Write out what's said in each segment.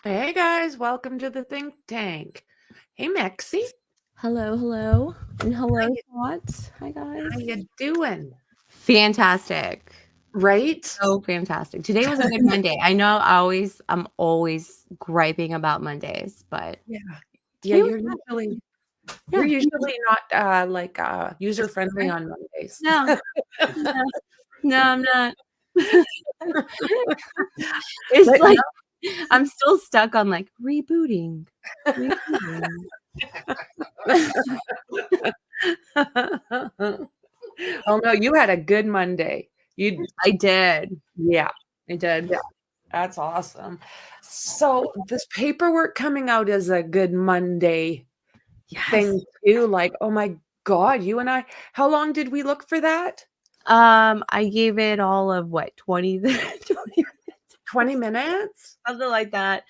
Hey guys, welcome to the think tank. Hey Mexi, Hello, and how hello, you, thoughts. Hi, guys. how you doing? Fantastic. Right? So fantastic. Today was a good Monday. I know I'm always griping about Mondays, but Yeah. Yeah, today was you're usually good. you're Yeah. usually not user Just friendly different. on Mondays. No, no, no, I'm not. It's But like I'm still stuck on like rebooting. Rebooting. no. Oh no, you had a good Monday. You I did. yeah, I did. yeah, that's awesome. So this paperwork coming out is a good Monday Yes. thing too. Like, oh my God, you and I, how long did we look for that? I gave it all of what, 20, 20 20 minutes? something like that.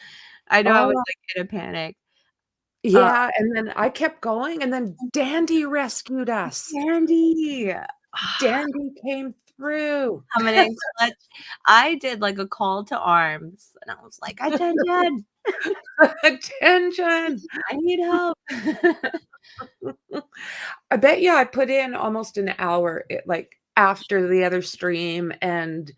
I know I was, Oh, like, in a panic. Uh, yeah, and then I kept going, and then Dandy rescued us. Sandy, Dandy came through. coming in clutch. I did, like, a call to arms, and I was like, "Attention, Attention. I need help." I bet you I put in almost an hour, like, after the other stream, and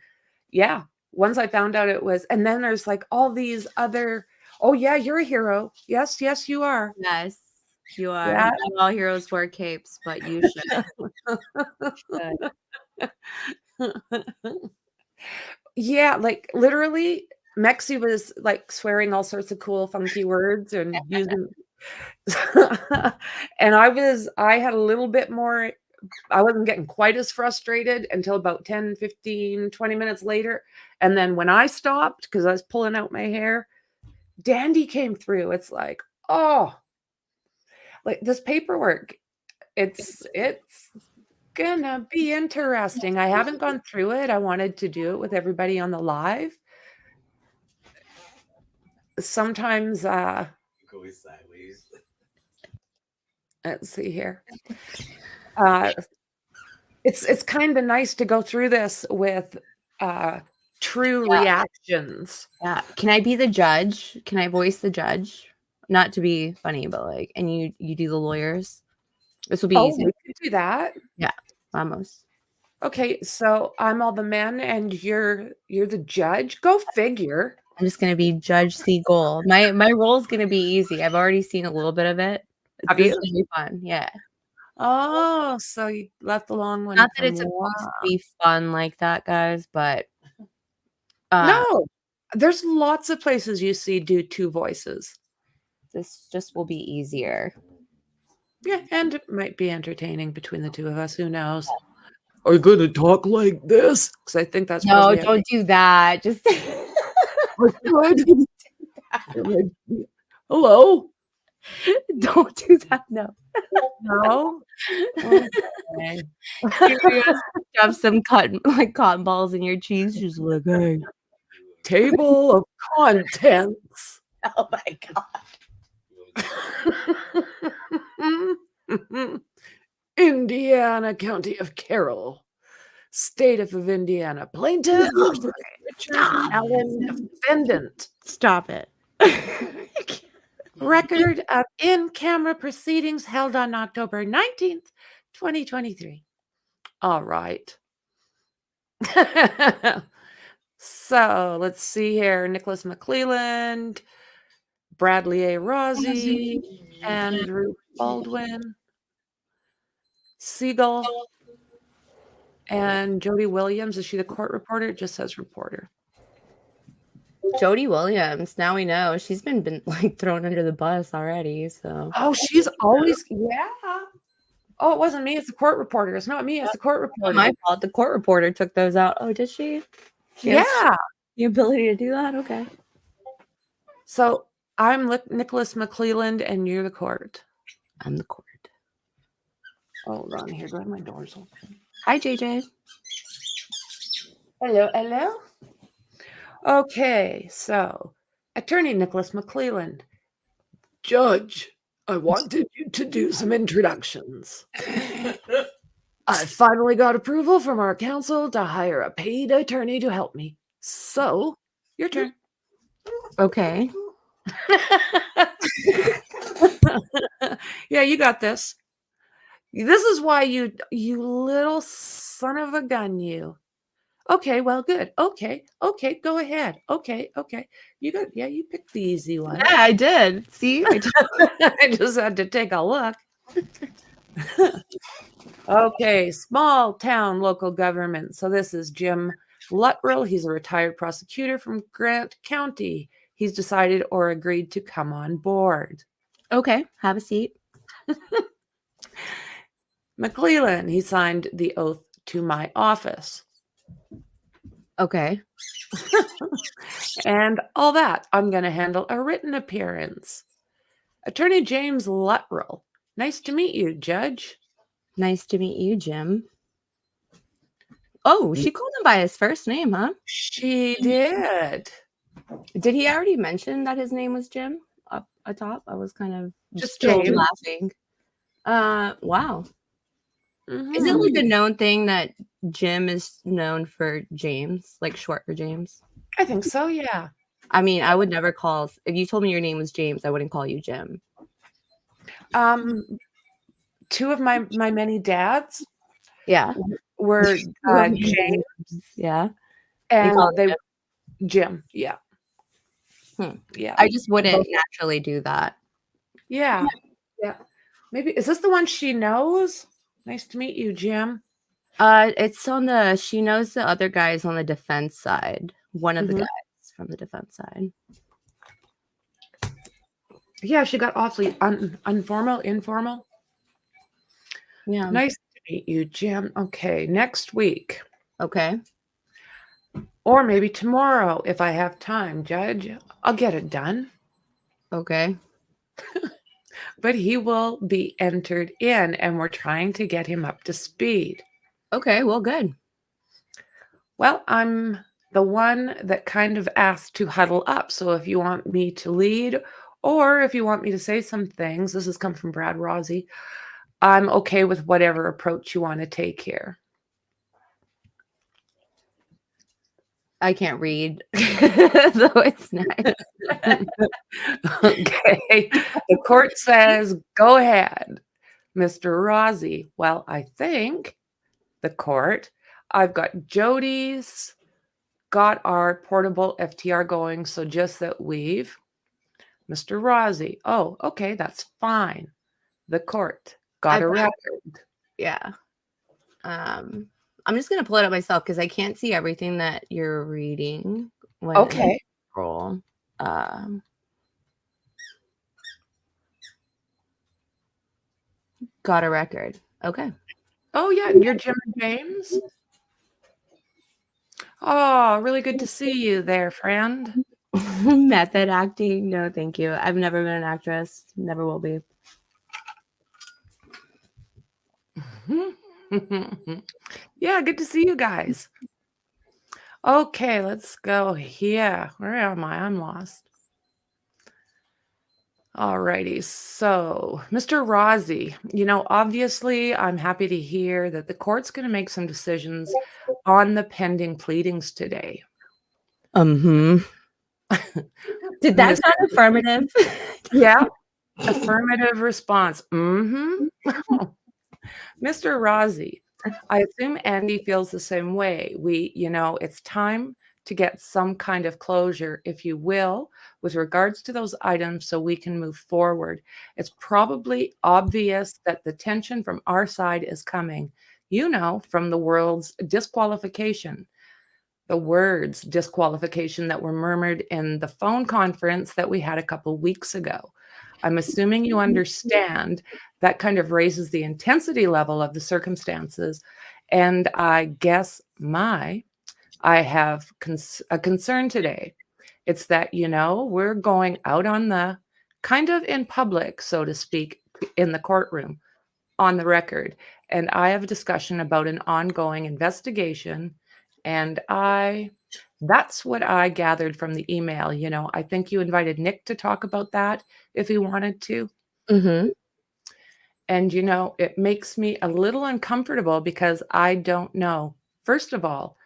yeah, once I found out it was and then there's, like, all these other, "Oh, yeah, you're a hero. Yes, yes, you are." Yes, you are. Yeah. Not all heroes wear capes, but you should. Yeah, like, literally, Mexi was, like, swearing all sorts of cool funky words and using and I had a little bit more. I wasn't getting quite as frustrated until about 10, 15, 20 minutes later, and then when I stopped because I was pulling out my hair, Dandy came through. It's like, "Oh, like, this paperwork, it's gonna be interesting." I haven't gone through it. I wanted to do it with everybody on the live. Sometimes, Going sideways. let's see here. Uh, it's kinda nice to go through this with, uh, true reactions. Yeah. Can I be the judge? Can I voice the judge? Not to be funny, but, like, and you do the lawyers? This will be Oh, easy. we could do that. Yeah, vamos. Okay, so I'm all the men and you're the judge? Go figure. I'm just gonna be Judge Seagull. My role is gonna be easy. I've already seen a little bit of it. Have This is you? gonna be fun, yeah. Oh, so you left the long one Not that from it's wa supposed to be fun like that, guys, but, uh, No, there's lots of places you see do 2 voices. this just will be easier. Yeah, and it might be entertaining between the 2 of us, who knows? Are you gonna talk like this? Because I think that's No, probably how don't do that. Just I could. Hello? don't do that, no. No? Okay. You're gonna shove some cotton balls in your cheeks, just like, "Hey." Table of contents. Oh my god. Indiana County of Carroll, State of Indiana. Plaintiff versus Richard Stop. Allen, defendant. Stop it. Record of in-camera proceedings held on October 19th, 2023. All right. So let's see here. Nicholas McClelland, Bradley A. Rossi, Andrew Baldwin, Siegel, and Jody Williams. Is she the court reporter? It just says reporter. Jody Williams, now we know. She's been, like, thrown under the bus already, so Oh, she's always, yeah. Oh, it wasn't me. It's the court reporter. It's not me. It's the court not reporter. my fault. The court reporter took those out. Oh, did she? She has Yeah. the ability to do that? Okay. So I'm Nicholas McClelland, and you're the court. I'm the court. Hold on here. Do I have my doors open? Hi, JJ. Hello, hello. Okay, so Attorney Nicholas McClelland. Judge, I wanted you to do some introductions. I finally got approval from our counsel to hire a paid attorney to help me. So, your turn. Okay. Yeah, you got this. This is why you little son of a gun, you. Okay, well, good. Okay, go ahead. Okay. You picked the easy one. Yeah, I did. See, I I just had to take a look. Okay, small town local government. So this is Jim Luttrell. He's a retired prosecutor from Grant County. He's decided or agreed to come on board. Okay, have a seat. McClellan, he signed the oath to my office. Okay. And all that. I'm going to handle a written appearance. Attorney James Luttrell. Nice to meet you, Judge. Nice to meet you, Jim. Oh, she called him by his first name, huh? She did. Did he already mention that his name was Jim up atop? I was kind of Just still James. laughing. Wow. Mhm. Is it like a known thing that Jim is known for James, like short for James? I think so, yeah. I mean, I would never call, if you told me your name was James, I wouldn't call you Jim. Two of my many dads Yeah. were James Yeah. and call him they Jim. Yeah. Hmm. Yeah. I just wouldn't naturally do that. Yeah. Maybe is this the one she knows? Nice to meet you, Jim. It's on the, she knows the other guys on the defense side. One of the Mhm. guys from the defense side. Yeah, she got awfully informal. Yeah. Nice to meet you, Jim. Okay, next week. Okay. Or maybe tomorrow if I have time, Judge. I'll get it done. Okay. But he will be entered in, and we're trying to get him up to speed. Okay, well, good. Well, I'm the one that kind of asked to huddle up. So if you want me to lead, or if you want me to say some things, this has come from Brad Rossi, I'm okay with whatever approach you want to take here. I can't read, though it's nice. Okay. The court says, go ahead, Mr. Rossi. Well, I think the court, I've got Jody's got our portable FTR going. So just that we've, Mr. Rossi. Oh, okay, that's fine. The court got a record. Yeah. I'm just gonna pull it up myself because I can't see everything that you're reading. When Okay. Roll. Got a record. Okay. Oh, yeah, you're Jim and James? Oh, really good to see you there, friend. Method acting? No, thank you. I've never been an actress. Never will be. Yeah, good to see you guys. Okay, let's go here. Where am I? I'm lost. Alrighty, so Mr. Rossi, obviously I'm happy to hear that the court's going to make some decisions on the pending pleadings today. Did that sound affirmative? Yeah, affirmative response. Mr. Rossi, I assume Andy feels the same way. It's time to get some kind of closure, if you will, with regards to those items so we can move forward. It's probably obvious that the tension from our side is coming, from the world's disqualification, the words disqualification that were murmured in the phone conference that we had a couple weeks ago. I'm assuming you understand that kind of raises the intensity level of the circumstances. And I guess I have a concern today. It's that, we're going out on the kind of in public, so to speak, in the courtroom on the record. And I have a discussion about an ongoing investigation. And that's what I gathered from the email. I think you invited Nick to talk about that if he wanted to. And, it makes me a little uncomfortable because I don't know. First of all,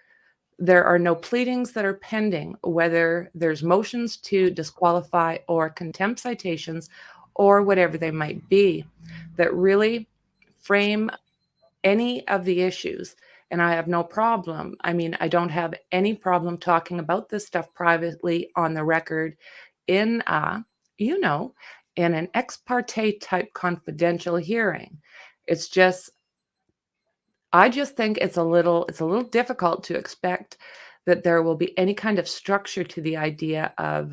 there are no pleadings that are pending, whether there's motions to disqualify or contempt citations or whatever they might be, that really frame any of the issues. And I have no problem. I mean, I don't have any problem talking about this stuff privately on the record in, in an ex parte type confidential hearing. It's just, I just think it's a little difficult to expect that there will be any kind of structure to the idea of,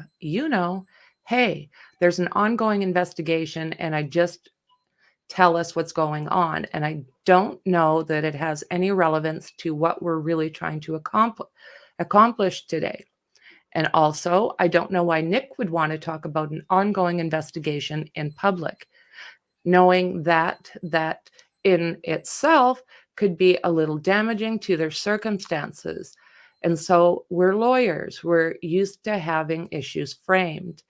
hey, there's an ongoing investigation and I just tell us what's going on. And I don't know that it has any relevance to what we're really trying to accomplish today. And also, I don't know why Nick would want to talk about an ongoing investigation in public, knowing that in itself could be a little damaging to their circumstances. And so we're lawyers. We're used to having issues framed.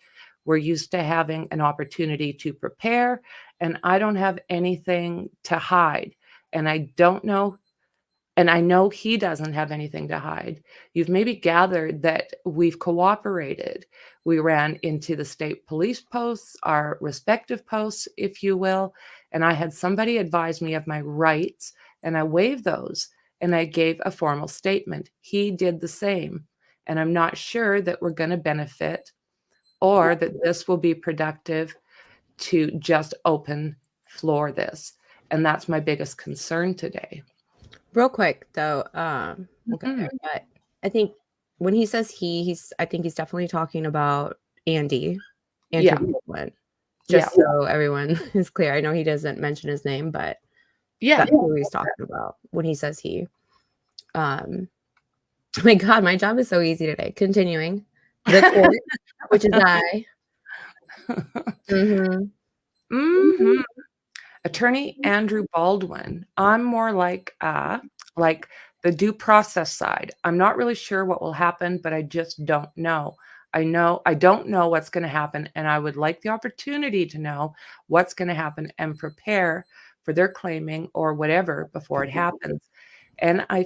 We're used to having an opportunity to prepare, and I don't have anything to hide. And I don't know, and I know he doesn't have anything to hide. You've maybe gathered that we've cooperated. We ran into the state police posts, our respective posts, if you will, and I had somebody advise me of my rights, and I waived those, and I gave a formal statement. He did the same, and I'm not sure that we're going to benefit or that this will be productive to just open floor this. And that's my biggest concern today. Real quick though, okay, but I think when he says I think he's definitely talking about Andrew Baldwin. Just so everyone is clear. I know he doesn't mention his name, but that's who he's talking about when he says he. My God, my job is so easy today. Continuing. The court, which is I. Attorney Andrew Baldwin. I'm more like the due process side. I'm not really sure what will happen, but I just don't know. I don't know what's going to happen, and I would like the opportunity to know what's going to happen and prepare for their claiming or whatever before it happens. And I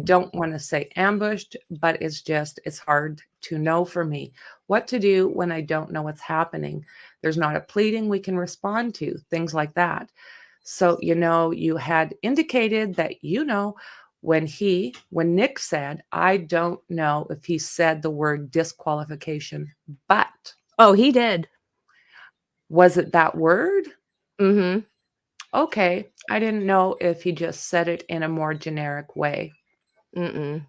don't want to say ambushed, but it's hard to know for me what to do when I don't know what's happening. There's not a pleading we can respond to, things like that. So, you had indicated that, when Nick said, I don't know if he said the word disqualification, but. Oh, he did. Was it that word? Mm-hmm. Okay. I didn't know if he just said it in a more generic way. Mm-mm.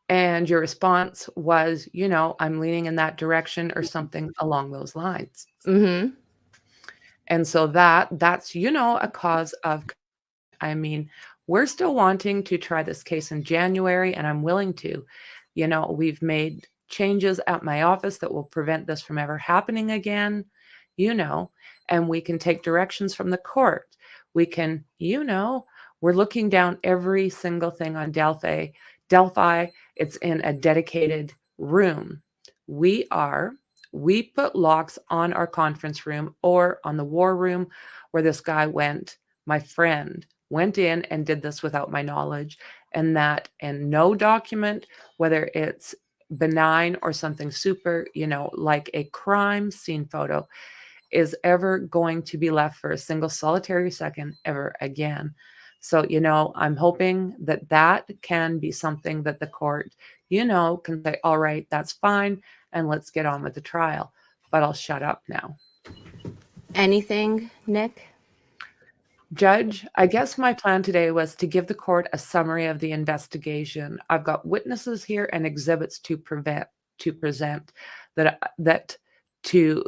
And your response was, I'm leaning in that direction or something along those lines. Mm-hmm. And so that's, a cause of, we're still wanting to try this case in January, and I'm willing to. We've made changes at my office that will prevent this from ever happening again, and we can take directions from the court. We can, we're looking down every single thing on Delphi. It's in a dedicated room. We put locks on our conference room or on the war room where this guy went. My friend went in and did this without my knowledge, and no document, whether it's benign or something super, like a crime scene photo, is ever going to be left for a single solitary second ever again. So, I'm hoping that can be something that the court, can say, all right, that's fine, and let's get on with the trial. But I'll shut up now. Anything, Nick? Judge, I guess my plan today was to give the court a summary of the investigation. I've got witnesses here and exhibits to present that to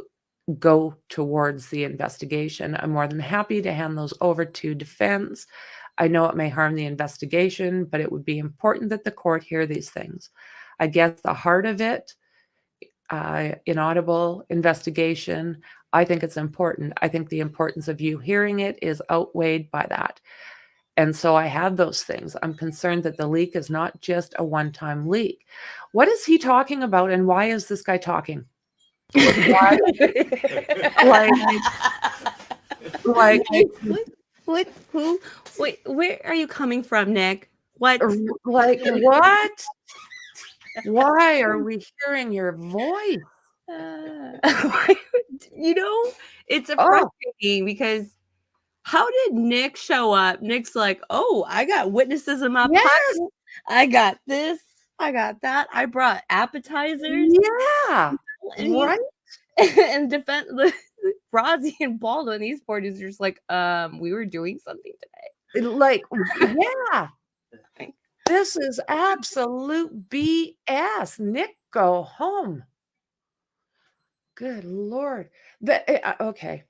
go towards the investigation. I'm more than happy to hand those over to defense. I know it may harm the investigation, but it would be important that the court hear these things. I guess the heart of it, inaudible investigation, I think it's important. I think the importance of you hearing it is outweighed by that. And so I have those things. I'm concerned that the leak is not just a one-time leak. What is he talking about, and why is this guy talking? Like What? Who? Wait, where are you coming from, Nick? What? Like, what? Why are we hearing your voice? You know, it's a Oh, frustrating because how did Nick show up? Nick's like, oh, I got witnesses in my yes, pocket. I got this. I got that. I brought appetizers. yeah, And he's right. and defense Rozzy and Baldwin, these parties are just like, we were doing something today. Like, yeah, this is absolute BS. Nick, go home. Good Lord. Okay.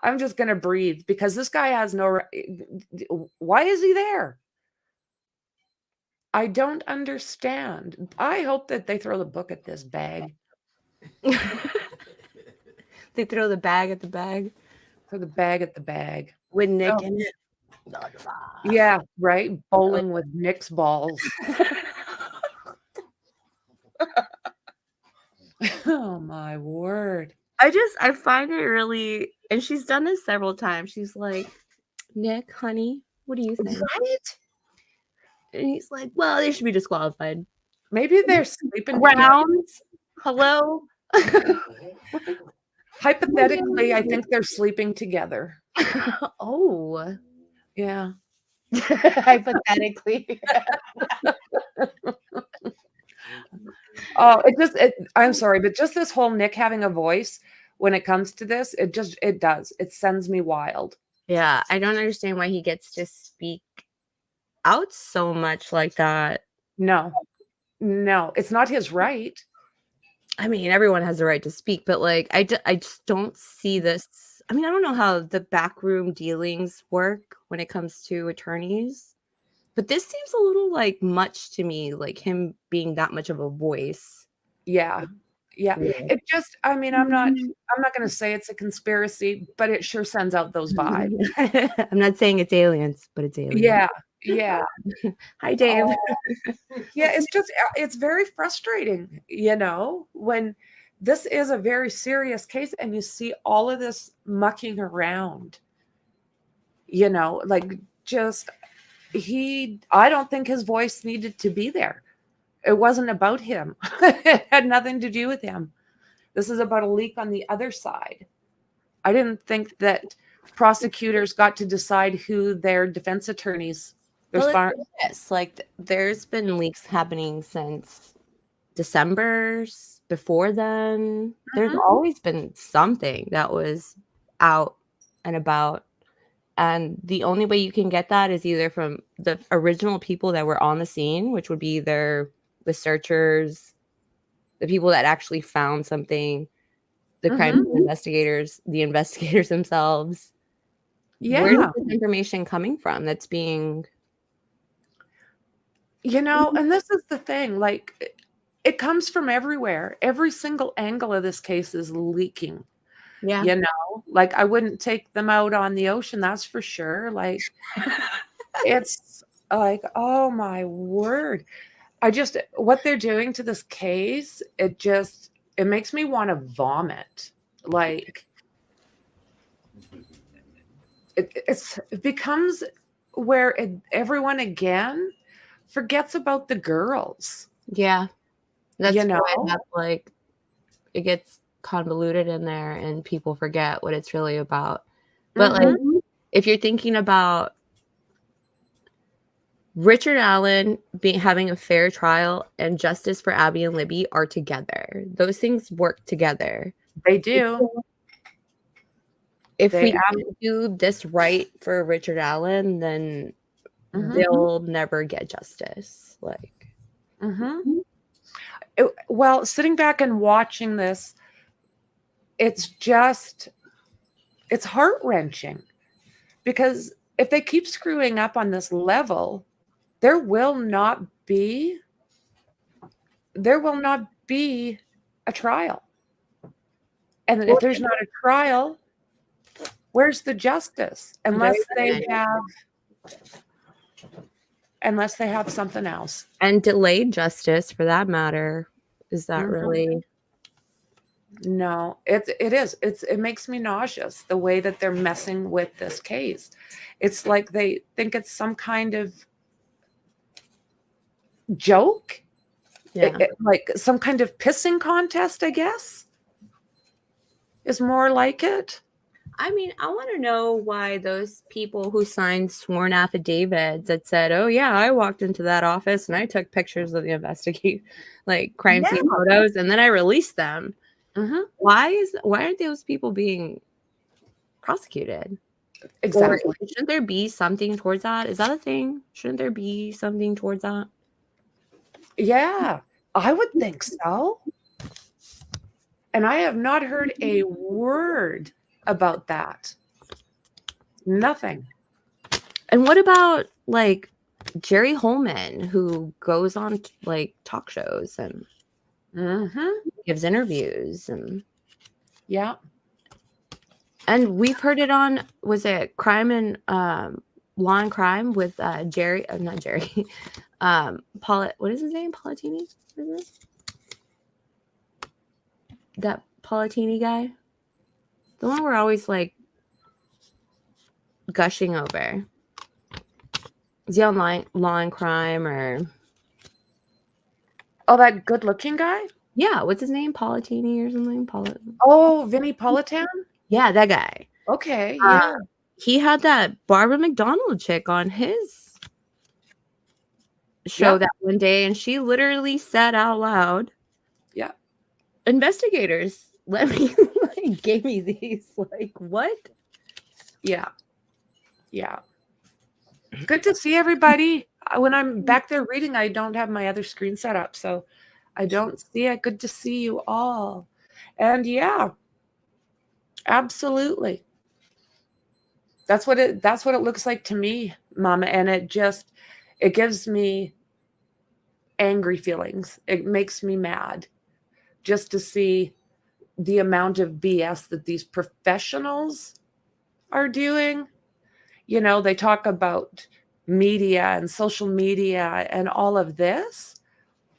I'm just going to breathe because this guy has no. Why is he there? I don't understand. I hope that they throw the book at this bag. They throw the bag at the bag. Throw the bag at the bag. With Nick in it. Yeah, right. Bowling with Nick's balls. Oh my word. I find it really, and she's done this several times. She's like, Nick, honey, what do you think? Right? And he's like, well, they should be disqualified. Maybe they're sleeping together. Rounds? Hello? Hypothetically, I think they're sleeping together. Oh. Yeah. Hypothetically. Oh, I'm sorry, but just this whole Nick having a voice when it comes to this, it sends me wild. Yeah, I don't understand why he gets to speak out so much like that. No, it's not his right. I mean, everyone has the right to speak, but like, I just don't see this. I mean, I don't know how the backroom dealings work when it comes to attorneys, but this seems a little like much to me, like him being that much of a voice. Yeah. It just, I mean, I'm not going to say it's a conspiracy, but it sure sends out those vibes. I'm not saying it's aliens, but it's aliens. Yeah. Hi, Dave. Yeah, it's very frustrating, when this is a very serious case and you see all of this mucking around, like just I don't think his voice needed to be there. It wasn't about him. It had nothing to do with him. This is about a leak on the other side. I didn't think that prosecutors got to decide who their defense attorneys. Yes, like there's been leaks happening since December. Before then, there's always been something that was out and about. And the only way you can get that is either from the original people that were on the scene, which would be either the searchers, the people that actually found something, the crime investigators, the investigators themselves. Yeah. Where is this information coming from that's being... And this is the thing, like, it comes from everywhere. Every single angle of this case is leaking. Yeah. Like, I wouldn't take them out on the ocean, that's for sure. Like, it's like, oh my word. What they're doing to this case, it makes me want to vomit. Like, it becomes where everyone again forgets about the girls. Yeah. That's why like it gets convoluted in there and people forget what it's really about. But like, if you're thinking about Richard Allen having a fair trial and justice for Abby and Libby are together. Those things work together. They do. If we do this right for Richard Allen, then they'll never get justice. Like, well, sitting back and watching this, it's heart-wrenching because if they keep screwing up on this level, there will not be a trial. And if there's not a trial, where's the justice? Unless they have something else. And delayed justice, for that matter, is that really... No, it makes me nauseous the way that they're messing with this case. It's like they think it's some kind of joke, Yeah. like some kind of pissing contest, I guess, is more like it. I mean, I want to know why those people who signed sworn affidavits that said, "Oh yeah, I walked into that office and I took pictures of the investigate, like crime Yeah. scene photos, and then I released them." Mhm. Why aren't those people being prosecuted? Or Exactly. shouldn't there be something towards that? Is that a thing? Shouldn't there be something towards that? Yeah, I would think so. And I have not heard a word about that. Nothing. And what about like Jerry Holman, who goes on like talk shows and Mhm. gives interviews, and Yeah. we've heard it on, was it Crime and Law and Crime with Jerry, not Jerry, what is his name? Palatini? Is it? That Palatini guy? The one we're always like gushing over. Is he on Law and Crime or? Oh, that good-looking guy? Yeah, what's his name? Palatini or something? Oh, Vinnie Politan? Yeah, that guy. Okay, yeah. He had that Barbara McDonald chick on his show Yep. that one day, and she literally said out loud, Yeah. "Investigators, let me like gave me these." Like, what? Yeah. Yeah. Good to see everybody. When I'm back there reading, I don't have my other screen set up, so I don't see it. Good to see you all. And yeah, absolutely. That's what it looks like to me, Mama, and it gives me angry feelings. It makes me mad just to see the amount of BS that these professionals are doing. You know, they talk about media and social media and all of this.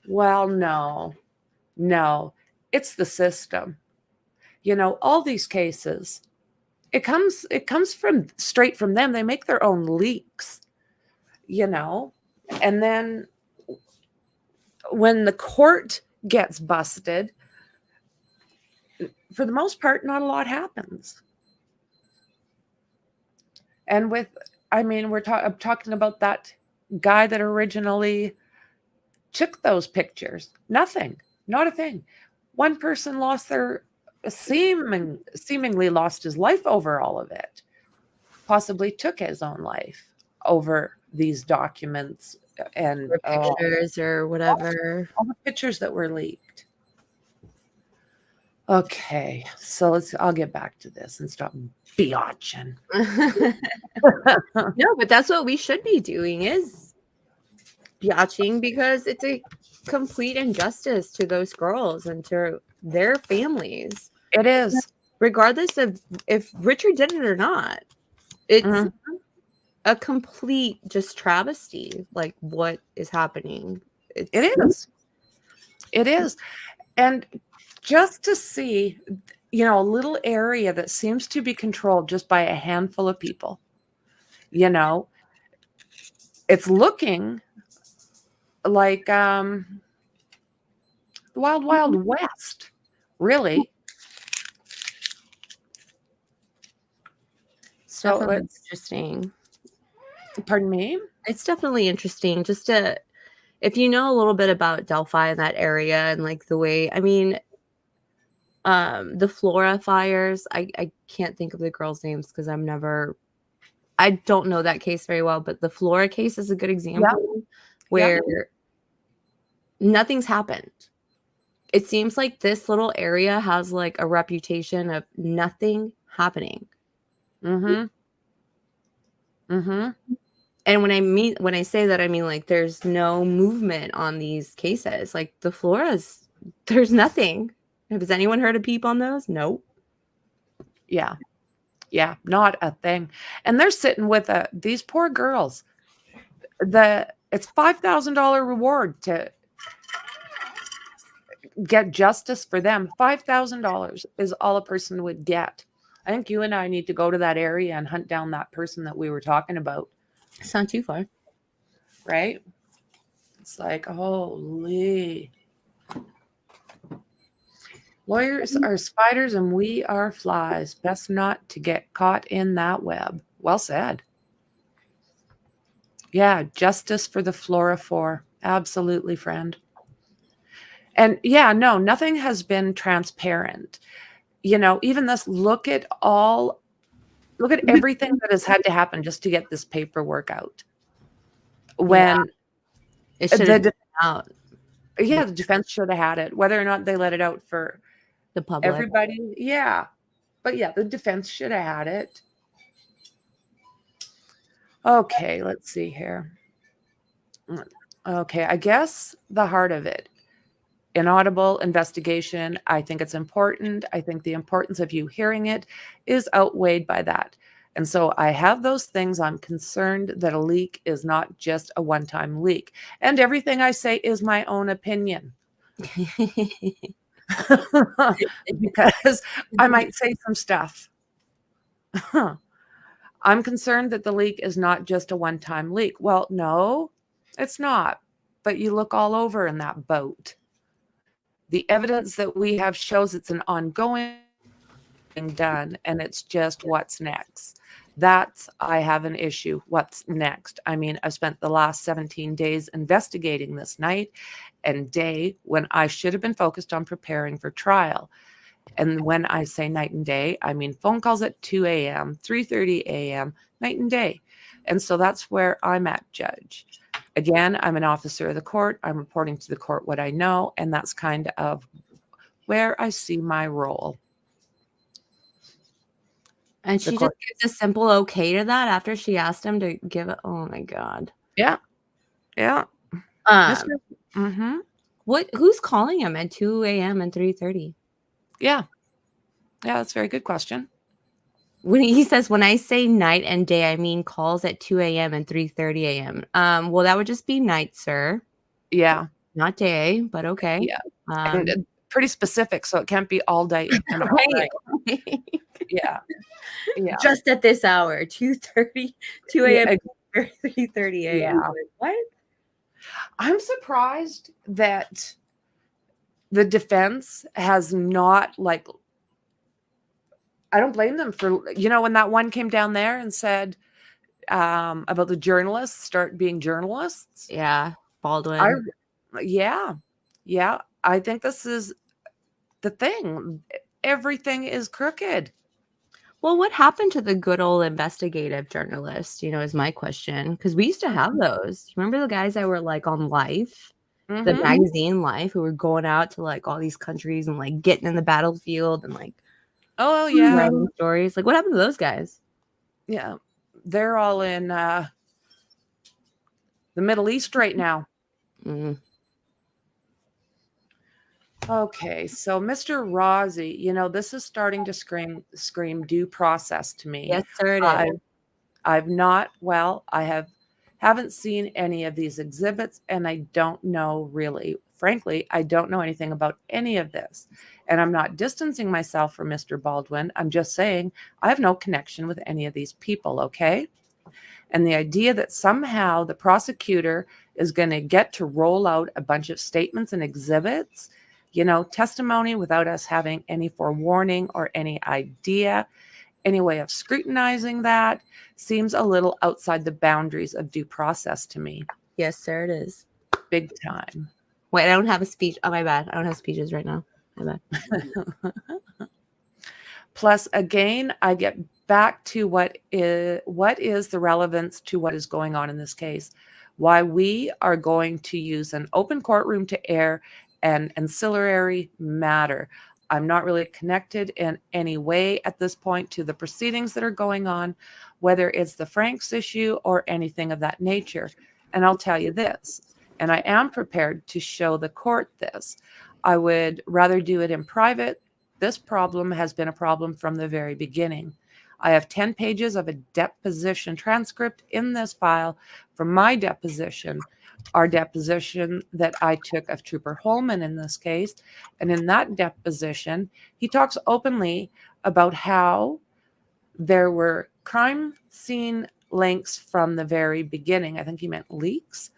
Well, no, it's the system. You know, all these cases, it comes from straight from them. They make their own leaks, you know, and then when the court gets busted, for the most part, not a lot happens. And I'm talking about that guy that originally took those pictures. Nothing, not a thing. One person seemingly lost his life over all of it, possibly took his own life over these documents and Or pictures or whatever. all the pictures that were leaked. Okay, so I'll get back to this and stop biatching. No, but that's what we should be doing, is biatching, because it's a complete injustice to those girls and to their families. It is. Regardless of if Richard did it or not. It's Mhm. a complete just travesty, like what is happening. It is. It is. And just to see, you know, a little area that seems to be controlled just by a handful of people, you know, it's looking like the Wild Wild West, really. So definitely interesting. pardon me? It's definitely interesting just to, if you know a little bit about Delphi in that area and like the way, I mean, the Flora fires, I can't think of the girls' names because I don't know that case very well, but the Flora case is a good example where nothing's happened. It seems like this little area has like a reputation of nothing happening. Mm-hmm. Mm-hmm. And when I say that, I mean like there's no movement on these cases. Like the Floras, there's nothing. Has anyone heard a peep on those? Nope. Yeah. Yeah, not a thing. And they're sitting with these poor girls. It's $5,000 reward to get justice for them. $5,000 is all a person would get. I think you and I need to go to that area and hunt down that person that we were talking about. It's not too far. Right? It's like, holy. Lawyers are spiders and we are flies. Best not to get caught in that web. Well said. Yeah, justice for the Flora-4. Absolutely, friend. And yeah, no, nothing has been transparent. Even this, look at everything that has had to happen just to get this paperwork out. When it should have been out. Yeah, the defense should have had it, whether or not they let it out for the public. Everybody, yeah. But yeah, the defense should have had it. Okay, let's see here. Okay, I guess the heart of it. Inaudible investigation. I think it's important. I think the importance of you hearing it is outweighed by that. And so I have those things. I'm concerned that a leak is not just a one-time leak. And everything I say is my own opinion. Because I might say some stuff. I'm concerned that the leak is not just a one-time leak. Well, no, it's not. But you look all over in that boat. The evidence that we have shows it's an ongoing done, and it's just what's next. I have an issue. What's next? I mean, I've spent the last 17 days investigating this night and day when I should have been focused on preparing for trial. And when I say night and day, I mean phone calls at 2 a.m., 3:30 a.m., night and day. And so that's where I'm at, Judge. Again, I'm an officer of the court. I'm reporting to the court what I know, and that's kind of where I see my role. And she just gives a simple okay to that after she asked him to give it. Oh my God. Yeah. Yeah. Who's calling him at 2 a.m. and 3:30? Yeah. Yeah, that's a very good question. When he says, when I say night and day, I mean calls at 2 a.m. and 3:30 a.m. Well, that would just be night, sir. Yeah. Not day, but okay. Yeah. And pretty specific, so it can't be all day and all night. Yeah. Yeah. Just at this hour, 2:30, 2 a.m. 3:30 a.m. Yeah. What? I'm surprised that the defense has not, I don't blame them for, when that one came down there and said about the journalists start being journalists. Yeah. Baldwin. Yeah. I think this is the thing. Everything is crooked. Well, what happened to the good old investigative journalist, is my question. Because we used to have those. Remember the guys that were on Life, the magazine Life, who were going out to all these countries and getting in the battlefield and oh yeah, writing stories. What happened to those guys? Yeah, they're all in the Middle East right now. Okay, so Mr. Rossi, this is starting to scream due process to me. Yes, sir, it is. I haven't seen any of these exhibits, and I don't know really. Frankly, I don't know anything about any of this. And I'm not distancing myself from Mr. Baldwin. I'm just saying I have no connection with any of these people, okay? And the idea that somehow the prosecutor is going to get to roll out a bunch of statements and exhibits, testimony without us having any forewarning or any idea, any way of scrutinizing that seems a little outside the boundaries of due process to me. Yes, sir, it is. Big time. Wait, I don't have a speech. Oh, my bad. I don't have speeches right now. My bad. Plus, again, I get back to what is the relevance to what is going on in this case. Why we are going to use an open courtroom to air an ancillary matter. I'm not really connected in any way at this point to the proceedings that are going on, whether it's the Franks issue or anything of that nature. And I'll tell you this, and I am prepared to show the court this. I would rather do it in private. This problem has been a problem from the very beginning. I have 10 pages of a deposition transcript in this file from my deposition, our deposition that I took of Trooper Holman in this case. And in that deposition, he talks openly about how there were crime scene links from the very beginning. I think he meant leaks,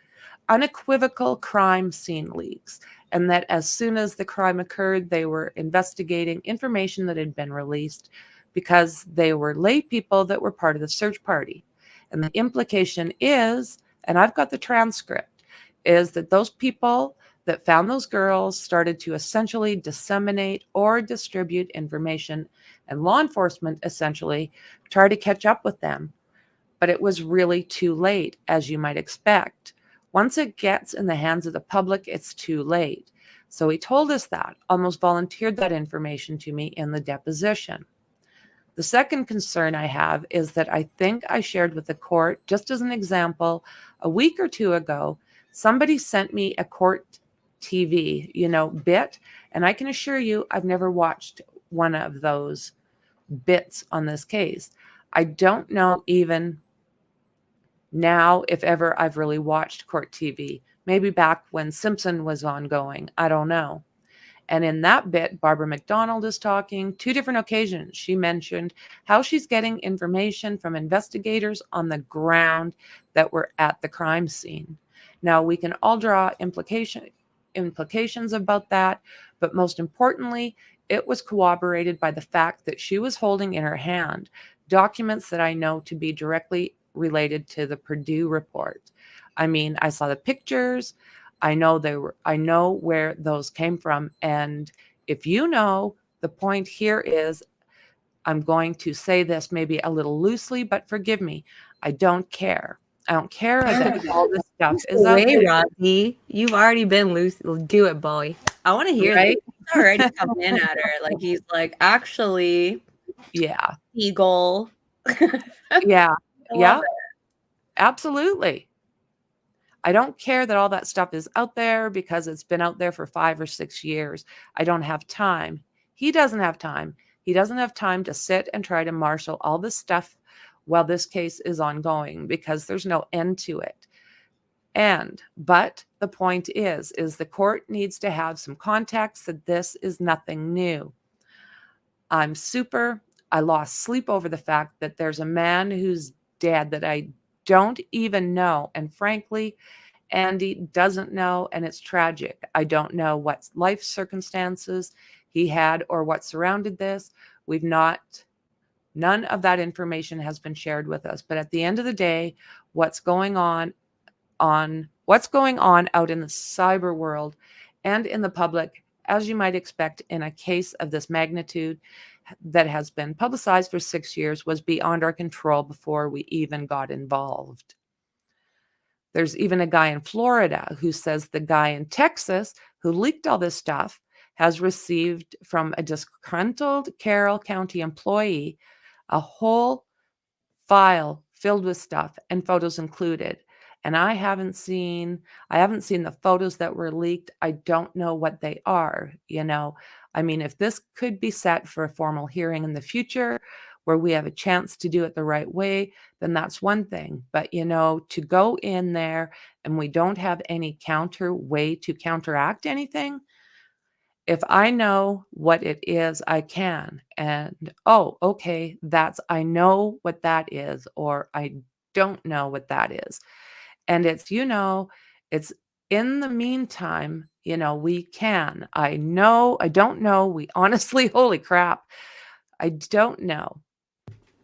unequivocal crime scene leaks, and that as soon as the crime occurred, they were investigating information that had been released because they were lay people that were part of the search party. And the implication is, and I've got the transcript, is that those people that found those girls started to essentially disseminate or distribute information, and law enforcement essentially tried to catch up with them. But it was really too late, as you might expect. Once it gets in the hands of the public, it's too late. So he told us that, almost volunteered that information to me in the deposition. The second concern I have is that I think I shared with the court, just as an example, a week or two ago, somebody sent me a court TV, bit, and I can assure you I've never watched one of those bits on this case. I don't know even now if ever I've really watched court TV. Maybe back when Simpson was ongoing. I don't know. And in that bit, Barbara McDonald is talking. 2 different occasions, she mentioned how she's getting information from investigators on the ground that were at the crime scene. Now, we can all draw implications about that, but most importantly, it was corroborated by the fact that she was holding in her hand documents that I know to be directly related to the Purdue report. I mean, I saw the pictures. I know where those came from. And if you know, the point here is, I'm going to say this maybe a little loosely, but forgive me. I don't care. I don't care that all this stuff is out there. Rocky. You've already been loose. Do it, boy. I want to hear Right? this. He's already coming in at her. Like, he's like, actually, Yeah. Eagle. Yeah. I Yeah. love it. Absolutely. I don't care that all that stuff is out there because it's been out there for 5 or 6 years. I don't have time. He doesn't have time. He doesn't have time to sit and try to marshal all this stuff while this case is ongoing because there's no end to it. But the point is the court needs to have some context that this is nothing new. I lost sleep over the fact that there's a man who's dead that I don't even know. And frankly, Andy doesn't know, and it's tragic. I don't know what life circumstances he had or what surrounded this. None of that information has been shared with us. But at the end of the day, what's going on out in the cyber world and in the public, as you might expect in a case of this magnitude that has been publicized for 6 years, was beyond our control before we even got involved. There's even a guy in Florida who says the guy in Texas who leaked all this stuff has received from a disgruntled Carroll County employee a whole file filled with stuff and photos included. And I haven't seen the photos that were leaked. I don't know what they are, I mean, if this could be set for a formal hearing in the future where we have a chance to do it the right way, then that's one thing. But, to go in there and we don't have any counter way to counteract anything, if I know what it is, I can. And, okay, I know what that is, or I don't know what that is. And it's in the meantime, we can. I don't know. We honestly, holy crap, I don't know.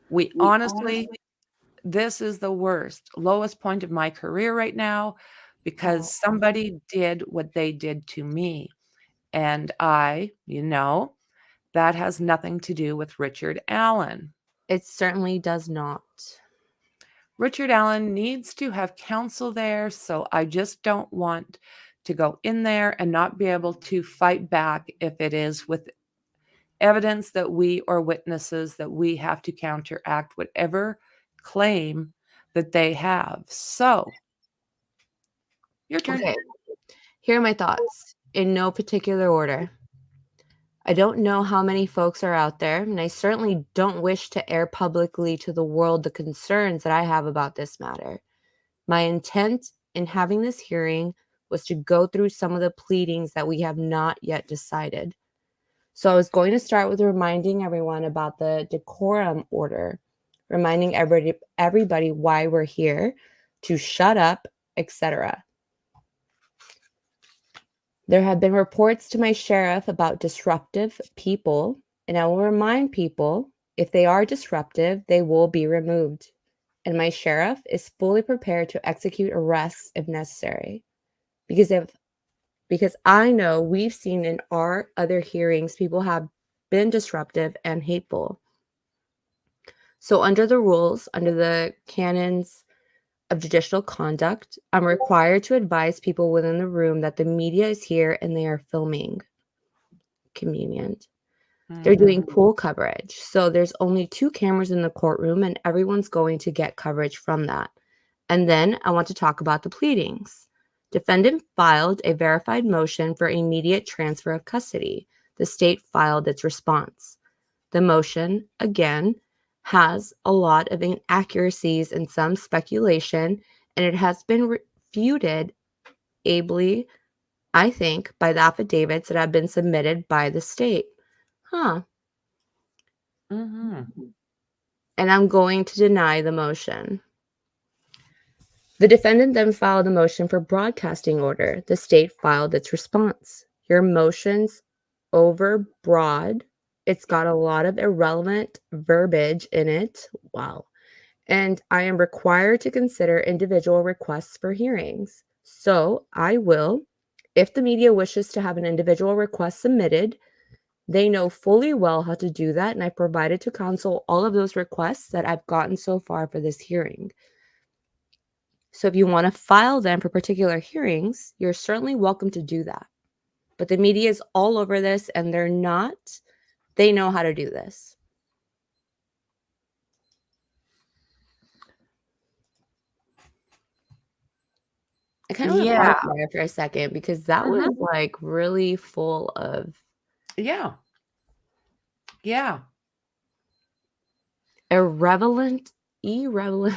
We honestly, this is the lowest point of my career right now because somebody did what they did to me. And that has nothing to do with Richard Allen. It certainly does not. Richard Allen needs to have counsel there, so I just don't want to go in there and not be able to fight back if it is with evidence that we or witnesses that we have to counteract whatever claim that they have. So, your turn. Okay. Here are my thoughts in no particular order. I don't know how many folks are out there, and I certainly don't wish to air publicly to the world the concerns that I have about this matter. My intent in having this hearing was to go through some of the pleadings that we have not yet decided. So I was going to start with reminding everyone about the decorum order, reminding everybody why we're here, to shut up, etc. There have been reports to my sheriff about disruptive people, and I will remind people if they are disruptive, they will be removed. And my sheriff is fully prepared to execute arrests if necessary. Because I know we've seen in our other hearings, people have been disruptive and hateful. So under the rules, under the canons of judicial conduct, I'm required to advise people within the room that the media is here and they are filming. Convenient. They're doing pool coverage. So there's only 2 cameras in the courtroom and everyone's going to get coverage from that. And then I want to talk about the pleadings. Defendant filed a verified motion for immediate transfer of custody. The state filed its response. The motion, again, has a lot of inaccuracies and some speculation, and it has been refuted ably, I think, by the affidavits that have been submitted by the state. And I'm going to deny the motion. The defendant then filed a motion for broadcasting order. The state filed its response. Your motion's overbroad. It's got a lot of irrelevant verbiage in it. Wow. And I am required to consider individual requests for hearings. So I will, if the media wishes to have an individual request submitted, they know fully well how to do that. And I provided to counsel all of those requests that I've gotten so far for this hearing. So if you want to file them for particular hearings, you're certainly welcome to do that. But the media is all over this and they know how to do this. I kind of want to pause there for a second because that was like really full of irrelevant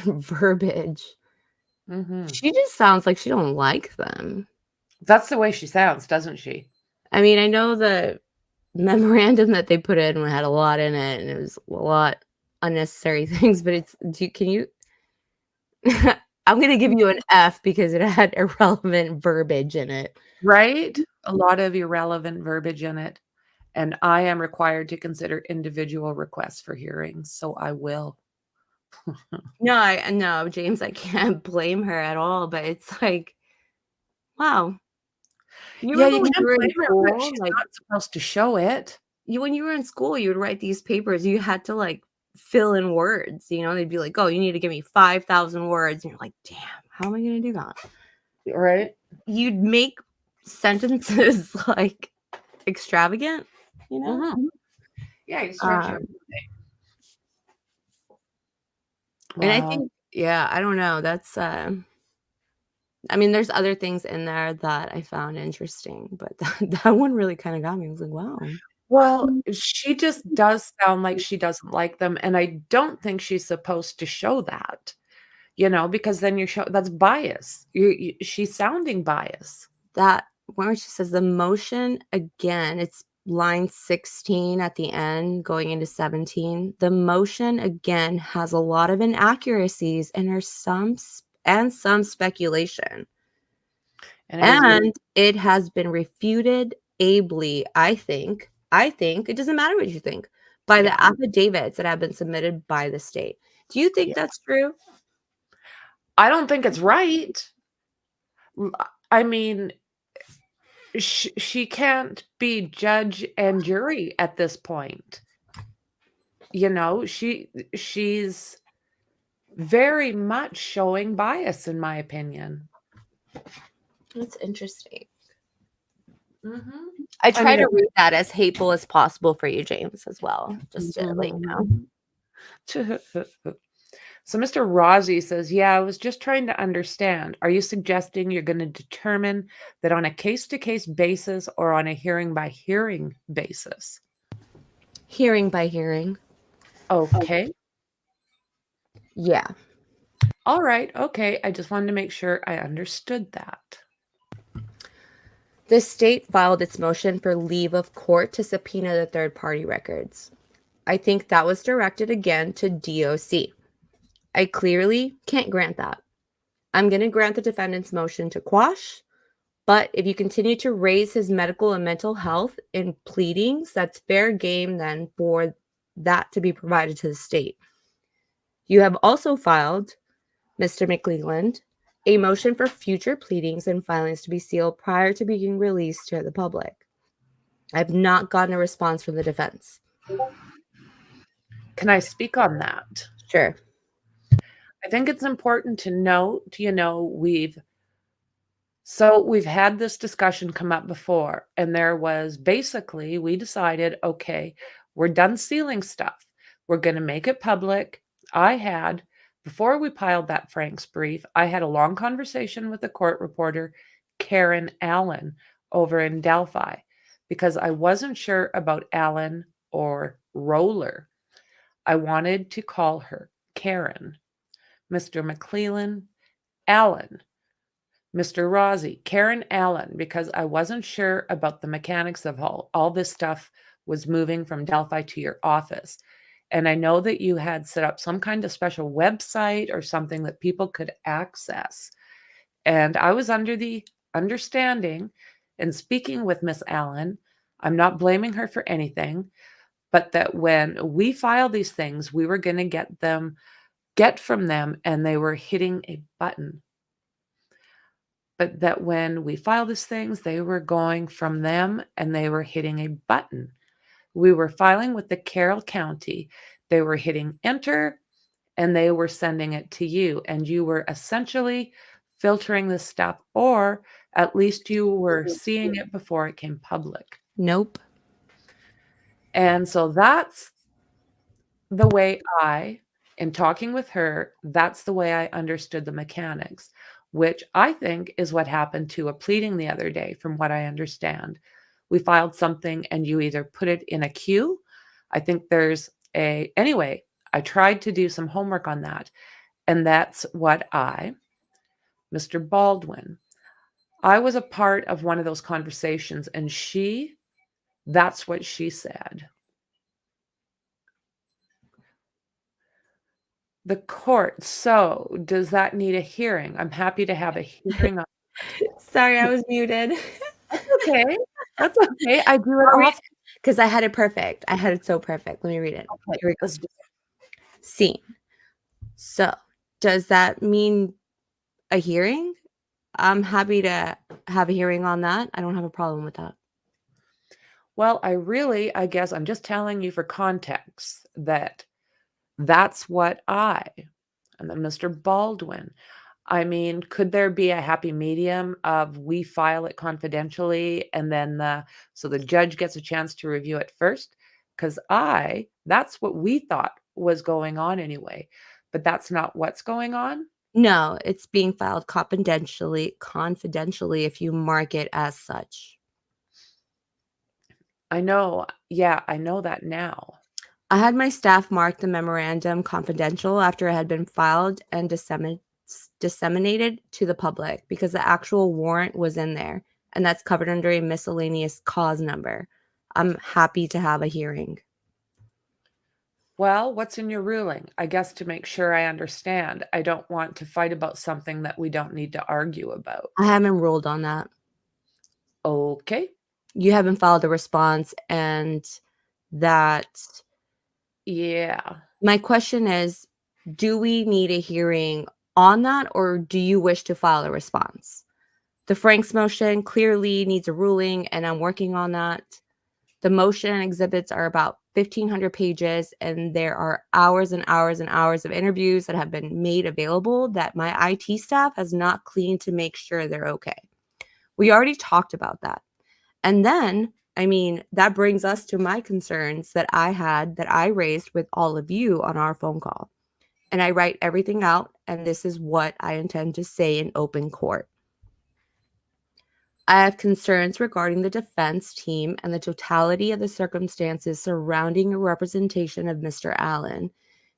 verbiage. She just sounds like she don't like them. That's the way she sounds, doesn't she? I mean, I know the memorandum that they put in had a lot in it, and it was a lot unnecessary things, but I'm going to give you an F because it had irrelevant verbiage in it. Right? A lot of irrelevant verbiage in it. And I am required to consider individual requests for hearings, so I will. No, James, I can't blame her at all, but it's like, wow. You can't blame her, but she's not supposed to show it. When you were in school, you would write these papers. You had to like fill in words. They'd be like, "Oh, you need to give me 5,000 words," and you're like, "Damn, how am I going to do that?" Right? You'd make sentences like extravagant, Yeah, you stretch everything. Wow. And I think, I don't know. That's, I mean, there's other things in there that I found interesting, but that one really kind of got me. I was like, wow. Well, she just does sound like she doesn't like them, and I don't think she's supposed to show that, because then that's bias. She's sounding bias. That where she says the motion again, it's line 16 at the end going into 17. The motion again has a lot of inaccuracies and there's some speculation. And it has been refuted ably, I think. It doesn't matter what you think, by the affidavits that have been submitted by the state. Do you think that's true? I don't think it's right. I mean, she can't be judge and jury at this point. She's very much showing bias, in my opinion. That's interesting. I try to read that as hateful as possible for you, James, as well, just to let you know. So Mr. Rossi says, yeah, I was just trying to understand. Are you suggesting you're going to determine that on a case-to-case basis or on a hearing-by-hearing basis? Hearing by hearing. Okay. Yeah. All right. Okay. I just wanted to make sure I understood that. The state filed its motion for leave of court to subpoena the third-party records. I think that was directed again to DOC. I clearly can't grant that. I'm going to grant the defendant's motion to quash, but if you continue to raise his medical and mental health in pleadings, that's fair game then for that to be provided to the state. You have also filed, Mr. McClelland, a motion for future pleadings and filings to be sealed prior to being released to the public. I've not gotten a response from the defense. Can I speak on that? Sure. I think it's important to note, we've had this discussion come up before, and there was basically, we decided, okay, we're done sealing stuff. We're going to make it public. Before we piled that Frank's brief, I had a long conversation with the court reporter, Karen Allen, over in Delphi, because I wasn't sure about Allen or Roller. I wanted to call her Karen. Mr. McClelland, Allen. Mr. Rossi, Karen Allen, because I wasn't sure about the mechanics of all this stuff was moving from Delphi to your office. And I know that you had set up some kind of special website or something that people could access. And I was under the understanding, and speaking with Miss Allen, I'm not blaming her for anything, but that when we file these things, we were going to get from them, and they were hitting a button. But that when we file these things, they were going from them and they were hitting a button. We were filing with the Carroll County. They were hitting enter and they were sending it to you. And you were essentially filtering this stuff, or at least you were seeing it before it came public. Nope. And so that's the way in talking with her, that's the way I understood the mechanics, which I think is what happened to a pleading the other day, from what I understand. We filed something and you either put it in a queue. I think anyway, I tried to do some homework on that. And that's what Mr. Baldwin, I was a part of one of those conversations, and that's what she said. The court. So does that need a hearing? I'm happy to have a hearing on. Sorry, I was muted. Okay. That's okay. I do it often. Because I had it perfect. I had it so perfect. Let me read it. Okay, Here we go. let's do it. Scene. So does that mean a hearing? I'm happy to have a hearing on that. I don't have a problem with that. Well, I guess I'm just telling you for context that's what and then Mr. Baldwin. I mean, could there be a happy medium of we file it confidentially and then so the judge gets a chance to review it first? Because that's what we thought was going on anyway, but that's not what's going on. No, it's being filed confidentially if you mark it as such. I know. Yeah, I know that now. I had my staff mark the memorandum confidential after it had been filed and disseminated to the public because the actual warrant was in there, and that's covered under a miscellaneous cause number. I'm happy to have a hearing. Well, what's in your ruling? I guess to make sure I understand. I don't want to fight about something that we don't need to argue about. I haven't ruled on that. Okay. You haven't filed a response, and that... Yeah. My question is, do we need a hearing on that, or do you wish to file a response? The Frank's motion clearly needs a ruling, and I'm working on that. The motion and exhibits are about 1,500 pages, and there are hours and hours and hours of interviews that have been made available that my IT staff has not cleaned to make sure they're okay. We already talked about that. And then, that brings us to my concerns that I raised with all of you on our phone call. and I write everything out, and this is what I intend to say in open court. I have concerns regarding the defense team and the totality of the circumstances surrounding a representation of Mr. Allen.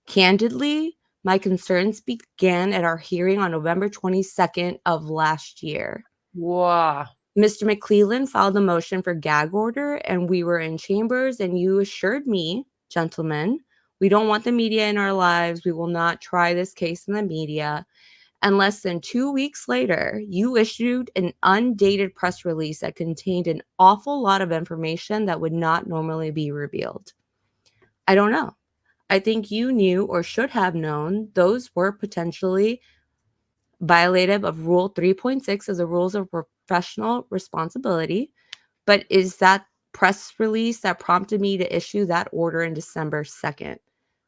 Candidly, my concerns began at our hearing on November 22nd of last year. Wow. Mr. McClellan filed a motion for gag order, and we were in chambers, and you assured me, gentlemen, we don't want the media in our lives. We will not try this case in the media. And less than 2 weeks later, you issued an undated press release that contained an awful lot of information that would not normally be revealed. I don't know. I think you knew or should have known those were potentially violative of Rule 3.6 of the Rules of Professional Responsibility. But is that press release that prompted me to issue that order in December 2nd,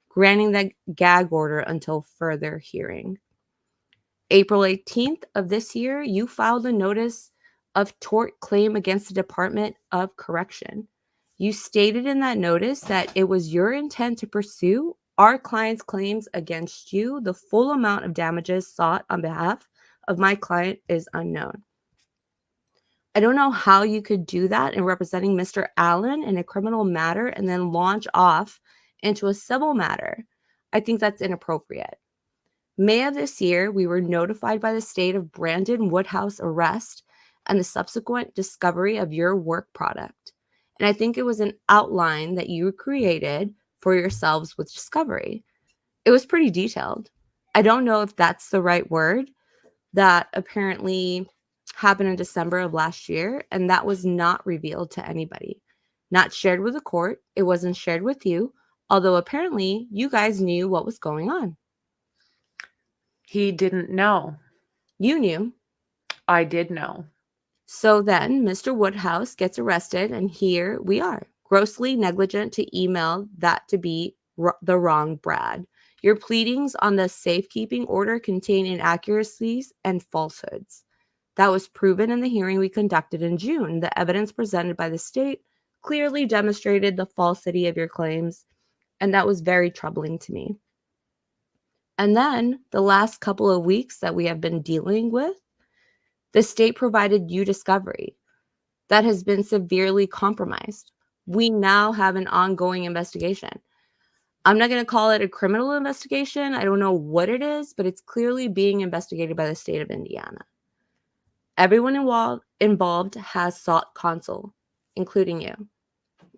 granting that gag order until further hearing. April 18th of this year, you filed a notice of tort claim against the Department of Correction. You stated in that notice that it was your intent to pursue our client's claims against you. The full amount of damages sought on behalf of my client is unknown. I don't know how you could do that in representing Mr. Allen in a criminal matter and then launch off into a civil matter. I think that's inappropriate. May of this year, we were notified by the state of Brandon Woodhouse arrest and the subsequent discovery of your work product. And I think it was an outline that you created for yourselves with discovery. It was pretty detailed. I don't know if that's the right word. That apparently happened in December of last year, and that was not revealed to anybody. Not shared with the court. It wasn't shared with you, although apparently you guys knew what was going on. He didn't know. You knew. I did know. So then Mr. Woodhouse gets arrested, and here we are, grossly negligent to email that to be the wrong Brad. Your pleadings on the safekeeping order contain inaccuracies and falsehoods. That was proven in the hearing we conducted in June. The evidence presented by the state clearly demonstrated the falsity of your claims, and that was very troubling to me. And then the last couple of weeks that we have been dealing with, the state provided you discovery that has been severely compromised. We now have an ongoing investigation. I'm not going to call it a criminal investigation. I don't know what it is, but it's clearly being investigated by the state of Indiana. Everyone involved has sought counsel, including you.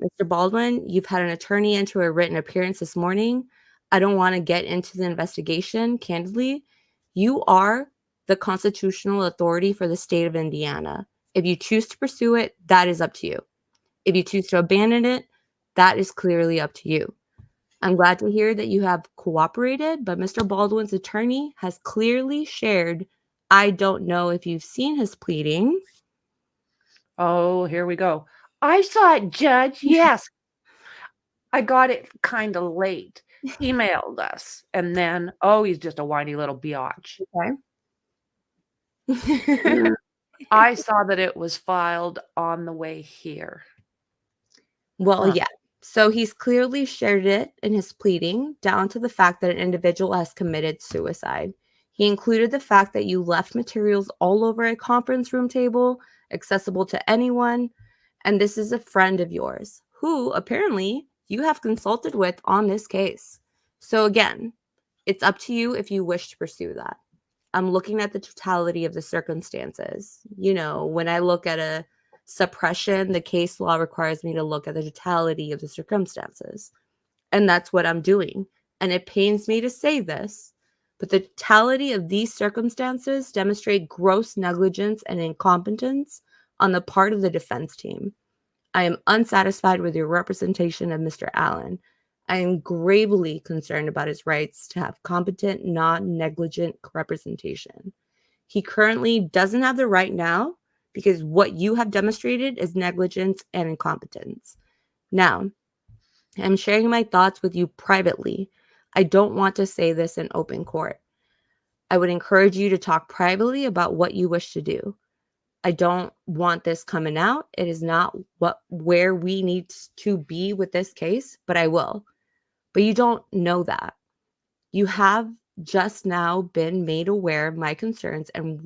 Mr. Baldwin, you've had an attorney enter a written appearance this morning. I don't want to get into the investigation, candidly. You are the constitutional authority for the state of Indiana. If you choose to pursue it, that is up to you. If you choose to abandon it, that is clearly up to you. I'm glad to hear that you have cooperated, but Mr. Baldwin's attorney has clearly shared, I don't know if you've seen his pleading. Oh, here we go. I saw it, Judge. Yes. I got it kind of late. Emailed us. And then, oh, he's just a whiny little biatch. Okay. I saw that it was filed on the way here. Well, yeah. So he's clearly shared it in his pleading, down to the fact that an individual has committed suicide. He included the fact that you left materials all over a conference room table, accessible to anyone, and this is a friend of yours, who apparently you have consulted with on this case. So again, it's up to you if you wish to pursue that. I'm looking at the totality of the circumstances. You know, when I look at a suppression, the case law requires me to look at the totality of the circumstances. And that's what I'm doing. And it pains me to say this, but the totality of these circumstances demonstrate gross negligence and incompetence on the part of the defense team. I am unsatisfied with your representation of Mr. Allen. I am gravely concerned about his rights to have competent, non-negligent representation. He currently doesn't have the right now because what you have demonstrated is negligence and incompetence. Now, I'm sharing my thoughts with you privately. I don't want to say this in open court. I would encourage you to talk privately about what you wish to do. I don't want this coming out. It is not where we need to be with this case, but I will. But you don't know that. You have just now been made aware of my concerns and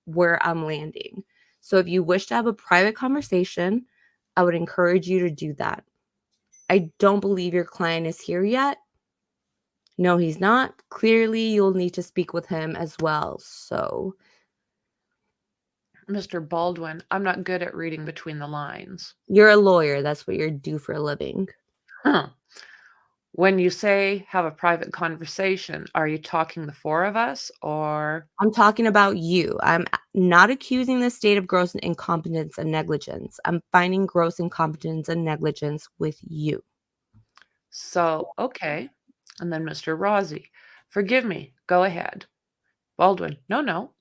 where I'm landing. So if you wish to have a private conversation, I would encourage you to do that. I don't believe your client is here yet. No, he's not. Clearly, you'll need to speak with him as well. So, Mr. Baldwin, I'm not good at reading between the lines. you're a lawyer. That's what you're due for a living. Huh. When you say have a private conversation, are you talking the four of us or? I'm talking about you. I'm not accusing the state of gross incompetence and negligence. I'm finding gross incompetence and negligence with you. So, okay. And then Mr. Rossi, forgive me, go ahead. Baldwin, no.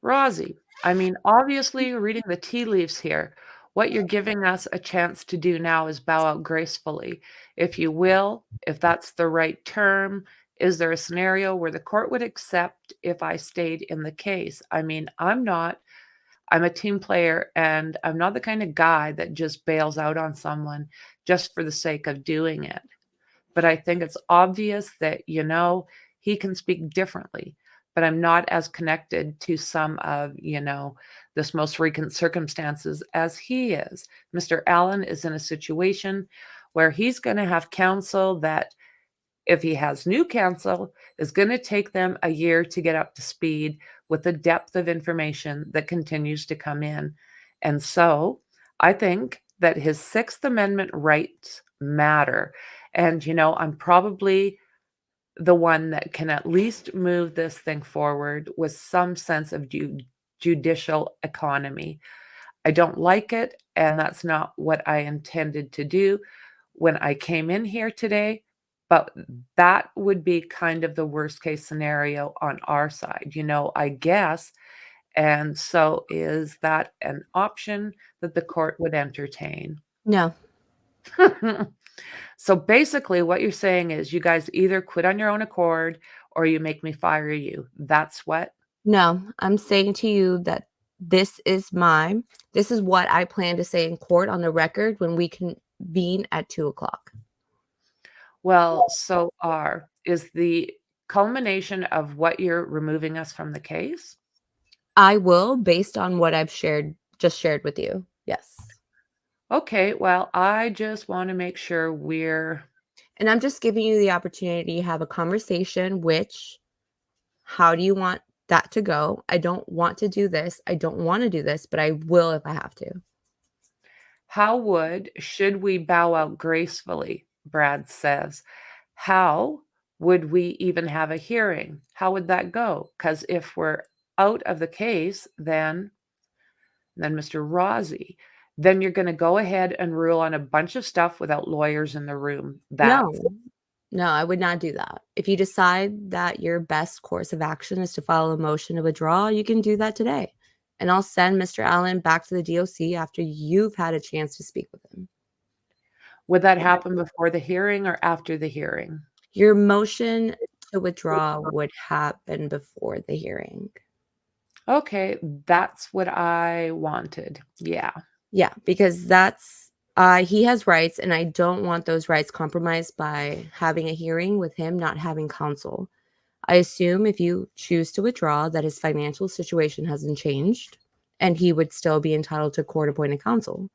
Rossi, I mean, obviously, you're reading the tea leaves here. What you're giving us a chance to do now is bow out gracefully. If you will, if that's the right term, is there a scenario where the court would accept if I stayed in the case? I mean, I'm a team player and I'm not the kind of guy that just bails out on someone just for the sake of doing it. But I think it's obvious that, he can speak differently, but I'm not as connected to some of, this most recent circumstances as he is. Mr. Allen is in a situation where he's going to have counsel that, if he has new counsel, is going to take them a year to get up to speed with the depth of information that continues to come in. And so I think that his Sixth Amendment rights matter. And, I'm probably the one that can at least move this thing forward with some sense of judicial economy. I don't like it, and that's not what I intended to do when I came in here today, but that would be kind of the worst case scenario on our side, I guess. And so is that an option that the court would entertain? No. So basically what you're saying is you guys either quit on your own accord or you make me fire you. That's what? No, I'm saying to you that this is what I plan to say in court on the record when we convene at 2:00. Well, is the culmination of what you're removing us from the case? I will, based on what I've just shared with you. Yes. Okay, well, I just want to make sure And I'm just giving you the opportunity to have a conversation, how do you want that to go? I don't want to do this. I don't want to do this, but I will if I have to. should we bow out gracefully? Brad says. How would we even have a hearing? How would that go? Because if we're out of the case, then Mr. Rossi, then you're going to go ahead and rule on a bunch of stuff without lawyers in the room. No, I would not do that. If you decide that your best course of action is to file a motion to withdraw, you can do that today. And I'll send Mr. Allen back to the DOC after you've had a chance to speak with him. Would that happen before the hearing or after the hearing? Your motion to withdraw would happen before the hearing. Okay, that's what I wanted. Yeah. Yeah, because he has rights, and I don't want those rights compromised by having a hearing with him not having counsel. I assume if you choose to withdraw that his financial situation hasn't changed and he would still be entitled to court-appointed counsel.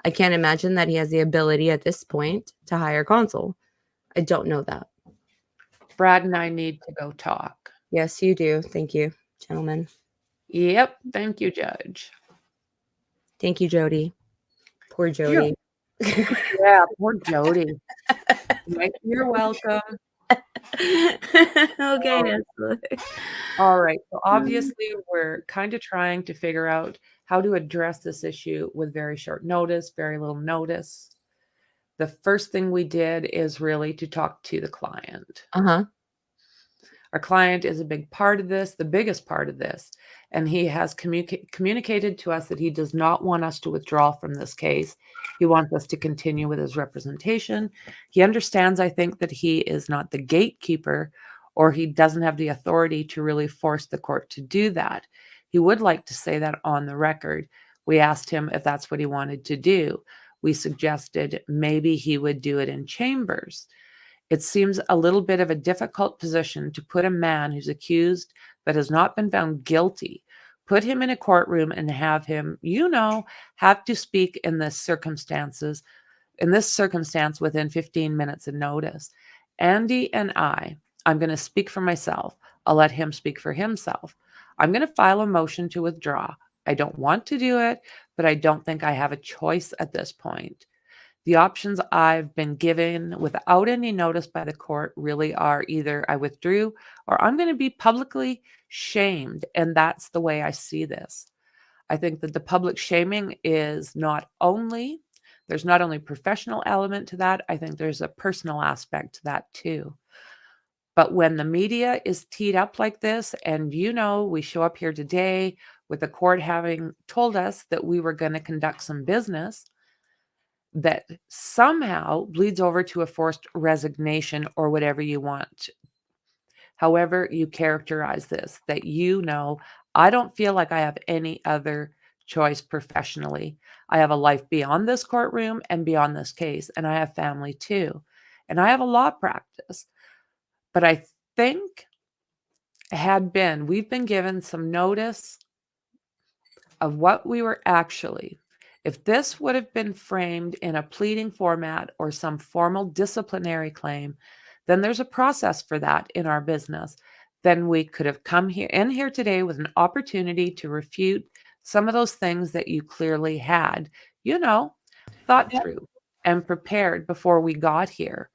I can't imagine that he has the ability at this point to hire counsel. I don't know that. Brad and I need to go talk. Yes, you do. Thank you, gentlemen. Yep. Thank you, Judge. Thank you, Jody. Poor Jody. Yeah, poor Jody. You're welcome. Okay. All right. So obviously, we're kind of trying to figure out how to address this issue with very short notice, very little notice. The first thing we did is really to talk to the client. Our client is a big part of this, the biggest part of this, and he has communicated to us that he does not want us to withdraw from this case. He wants us to continue with his representation. He understands, I think, that he is not the gatekeeper, or he doesn't have the authority to really force the court to do that. He would like to say that on the record. We asked him if that's what he wanted to do. We suggested maybe he would do it in chambers. It seems a little bit of a difficult position to put a man who's accused but has not been found guilty, put him in a courtroom and have him, have to speak in this circumstance within 15 minutes of notice. Andy and I'm going to speak for myself. I'll let him speak for himself. I'm going to file a motion to withdraw. I don't want to do it, but I don't think I have a choice at this point. The options I've been given without any notice by the court really are either I withdrew or I'm going to be publicly shamed. And that's the way I see this. I think that the public shaming is there's not only professional element to that, I think there's a personal aspect to that too. But when the media is teed up like this, and we show up here today with the court having told us that we were going to conduct some business, that somehow bleeds over to a forced resignation or whatever you want. However you characterize this, that I don't feel like I have any other choice professionally. I have a life beyond this courtroom and beyond this case, and I have family too. And I have a law practice. But I think we've been given some notice of what we were actually. If this would have been framed in a pleading format or some formal disciplinary claim, then there's a process for that in our business. Then we could have come here today with an opportunity to refute some of those things that you clearly had, thought through and prepared before we got here.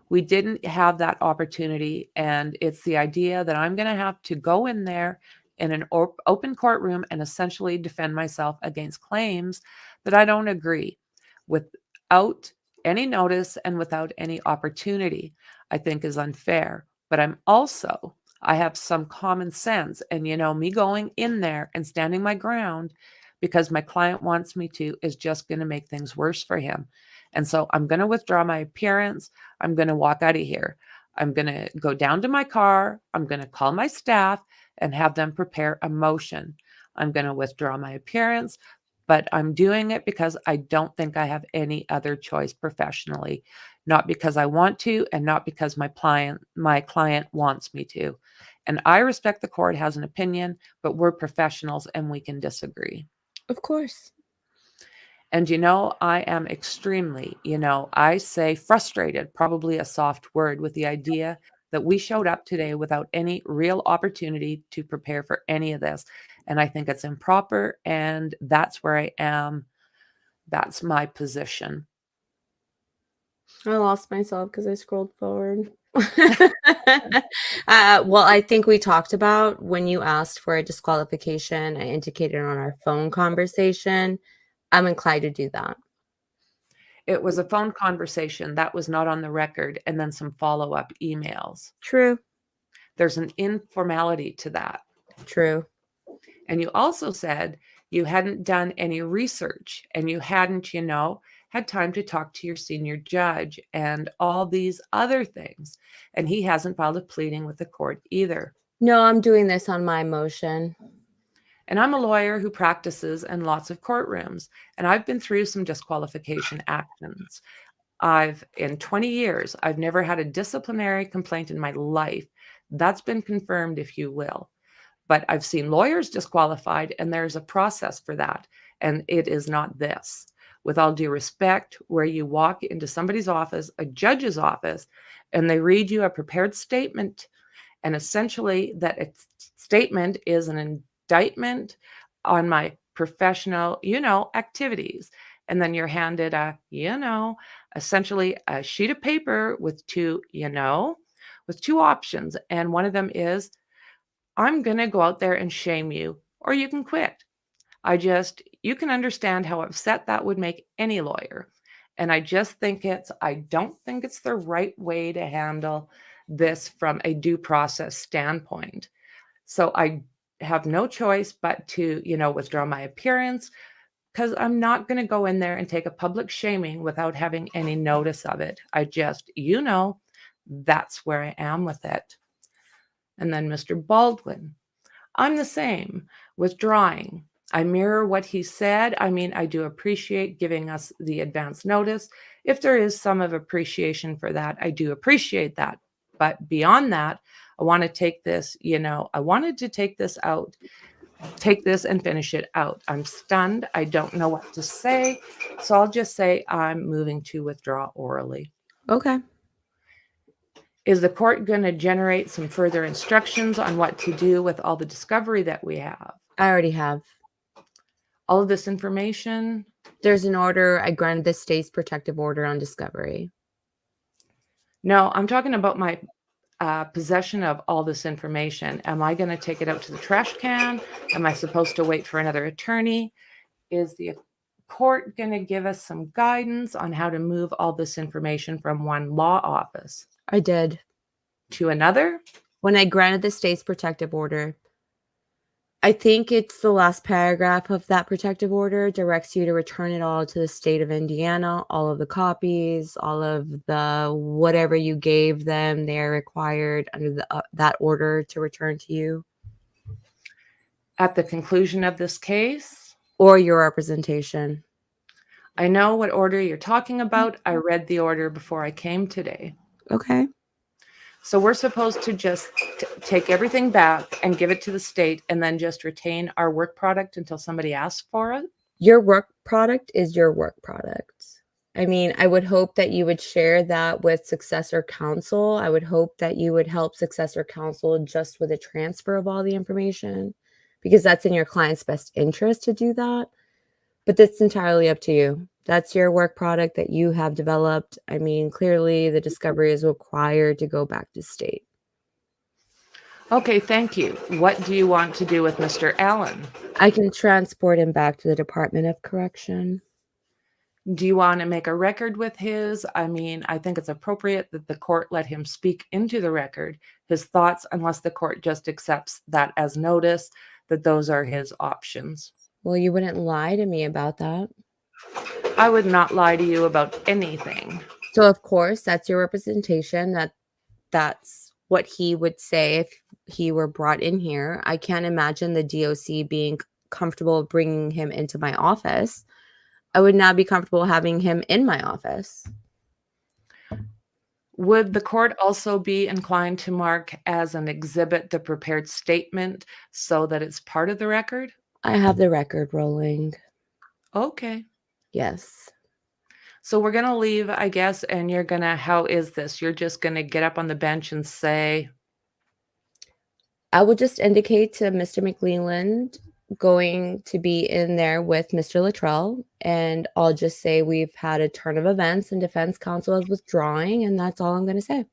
We didn't have that opportunity, and it's the idea that I'm going to have to go in there in an open courtroom and essentially defend myself against claims that I don't agree without any notice and without any opportunity, I think is unfair. But I have some common sense, and me going in there and standing my ground because my client wants me to is just going to make things worse for him. And so I'm going to withdraw my appearance. I'm going to walk out of here. I'm going to go down to my car. I'm going to call my staff and have them prepare a motion. I'm going to withdraw my appearance, but I'm doing it because I don't think I have any other choice professionally, not because I want to and not because my client wants me to. And I respect the court has an opinion, but we're professionals and we can disagree. Of course. And, I am extremely, I say frustrated, probably a soft word, with the idea that we showed up today without any real opportunity to prepare for any of this. And I think it's improper. And that's where I am. That's my position. I lost myself because I scrolled forward. Well, I think we talked about when you asked for a disqualification, I indicated on our phone conversation. I'm inclined to do that. It was a phone conversation that was not on the record, and then some follow-up emails. True. There's an informality to that. True. And you also said you hadn't done any research and you hadn't, had time to talk to your senior judge and all these other things. And he hasn't filed a pleading with the court either. No, I'm doing this on my motion. And I'm a lawyer who practices in lots of courtrooms, and I've been through some disqualification actions. In 20 years, I've never had a disciplinary complaint in my life. That's been confirmed, if you will. But I've seen lawyers disqualified, and there's a process for that. And it is not this. With all due respect, where you walk into somebody's office, a judge's office, and they read you a prepared statement, and essentially that statement is an indictment on my professional, activities. And then you're handed essentially a sheet of paper with two options. And one of them is, I'm going to go out there and shame you, or you can quit. You can understand how upset that would make any lawyer. And I don't think it's the right way to handle this from a due process standpoint. So I have no choice but to, withdraw my appearance, because I'm not going to go in there and take a public shaming without having any notice of it. That's where I am with it. And then Mr. Baldwin, I'm the same, withdrawing. I mirror what he said. I mean, I do appreciate giving us the advance notice. If there is some of appreciation for that, I do appreciate that. But beyond that, I want to take this, I wanted to take this out, take this and finish it out. I'm stunned. I don't know what to say. So I'll just say I'm moving to withdraw orally. Okay. Is the court going to generate some further instructions on what to do with all the discovery that we have? I already have. All of this information? There's an order. I granted the state's protective order on discovery. No, I'm talking about my possession of all this information. Am I going to take it out to the trash can? Am I supposed to wait for another attorney? Is the court going to give us some guidance on how to move all this information from one law office I did. to another? When I granted the state's protective order, I think it's the last paragraph of that protective order directs you to return it all to the state of Indiana, all of the copies, all of the whatever you gave them, they're required under that order to return to you. At the conclusion of this case? Or your representation. I know what order you're talking about. I read the order before I came today. Okay. So we're supposed to just take everything back and give it to the state and then just retain our work product until somebody asks for it? Your work product is your work product. I mean, I would hope that you would share that with successor counsel. I would hope that you would help successor counsel just with a transfer of all the information, because that's in your client's best interest to do that. But that's entirely up to you. That's your work product that you have developed. I mean, clearly the discovery is required to go back to state. Okay, thank you. What do you want to do with Mr. Allen? I can transport him back to the Department of Correction. Do you want to make a record with his? I mean, I think it's appropriate that the court let him speak into the record his thoughts, unless the court just accepts that as notice, that those are his options. Well, you wouldn't lie to me about that. I would not lie to you about anything. So, of course, that's your representation. That's what he would say if he were brought in here. I can't imagine the DOC being comfortable bringing him into my office. I would not be comfortable having him in my office. Would the court also be inclined to mark as an exhibit the prepared statement so that it's part of the record? I have the record rolling. Okay. Yes. So we're going to leave, I guess, and you're going to, how is this? You're just going to get up on the bench and say? I will just indicate to Mr. McLeland going to be in there with Mr. Luttrell, and I'll just say we've had a turn of events and defense counsel is withdrawing, and that's all I'm going to say.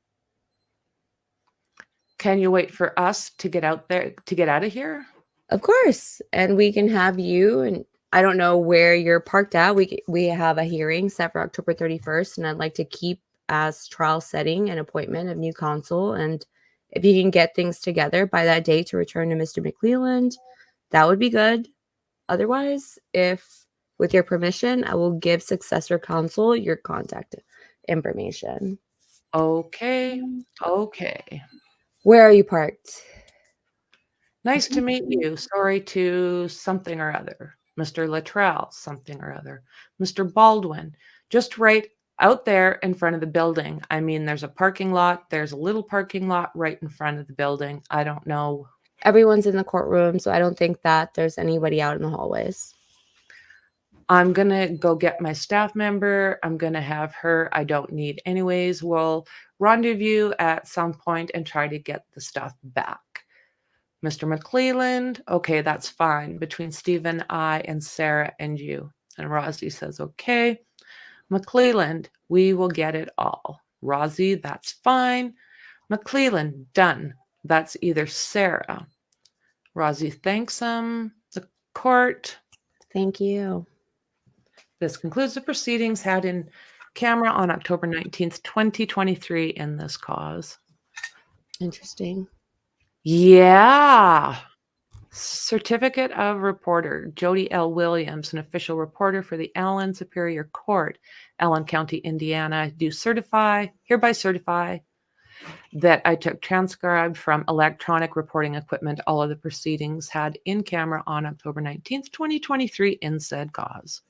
Can you wait for us to get out there, to get out of here? Of course. And we can have you, and I don't know where you're parked at. We have a hearing set for October 31st, and I'd like to keep as trial setting an appointment of new counsel. And if you can get things together by that date to return to Mr. McLeland, that would be good. Otherwise, if with your permission, I will give successor counsel your contact information. Okay. Okay. Where are you parked? Nice to meet you. Sorry to something or other. Mr. Luttrell, something or other. Mr. Baldwin, just right out there in front of the building. I mean, there's a parking lot. There's a little parking lot right in front of the building. I don't know. Everyone's in the courtroom, so I don't think that there's anybody out in the hallways. I'm going to go get my staff member. I'm going to have her. I don't need anyways. We'll rendezvous at some point and try to get the stuff back. Mr. McLeland, okay, that's fine. Between Stephen, I, and Sarah and you. And Rosie says, okay. McLeland, we will get it all. Rosie, that's fine. McLeland, done. That's either Sarah. Rosie thanks the court. Thank you. This concludes the proceedings had in camera on October 19th, 2023 in this cause. Interesting. Yeah. Certificate of Reporter, Jody L. Williams, an official reporter for the Allen Superior Court, Allen County, Indiana, do hereby certify that I took transcribed from electronic reporting equipment all of the proceedings had in camera on October 19th, 2023 in said cause.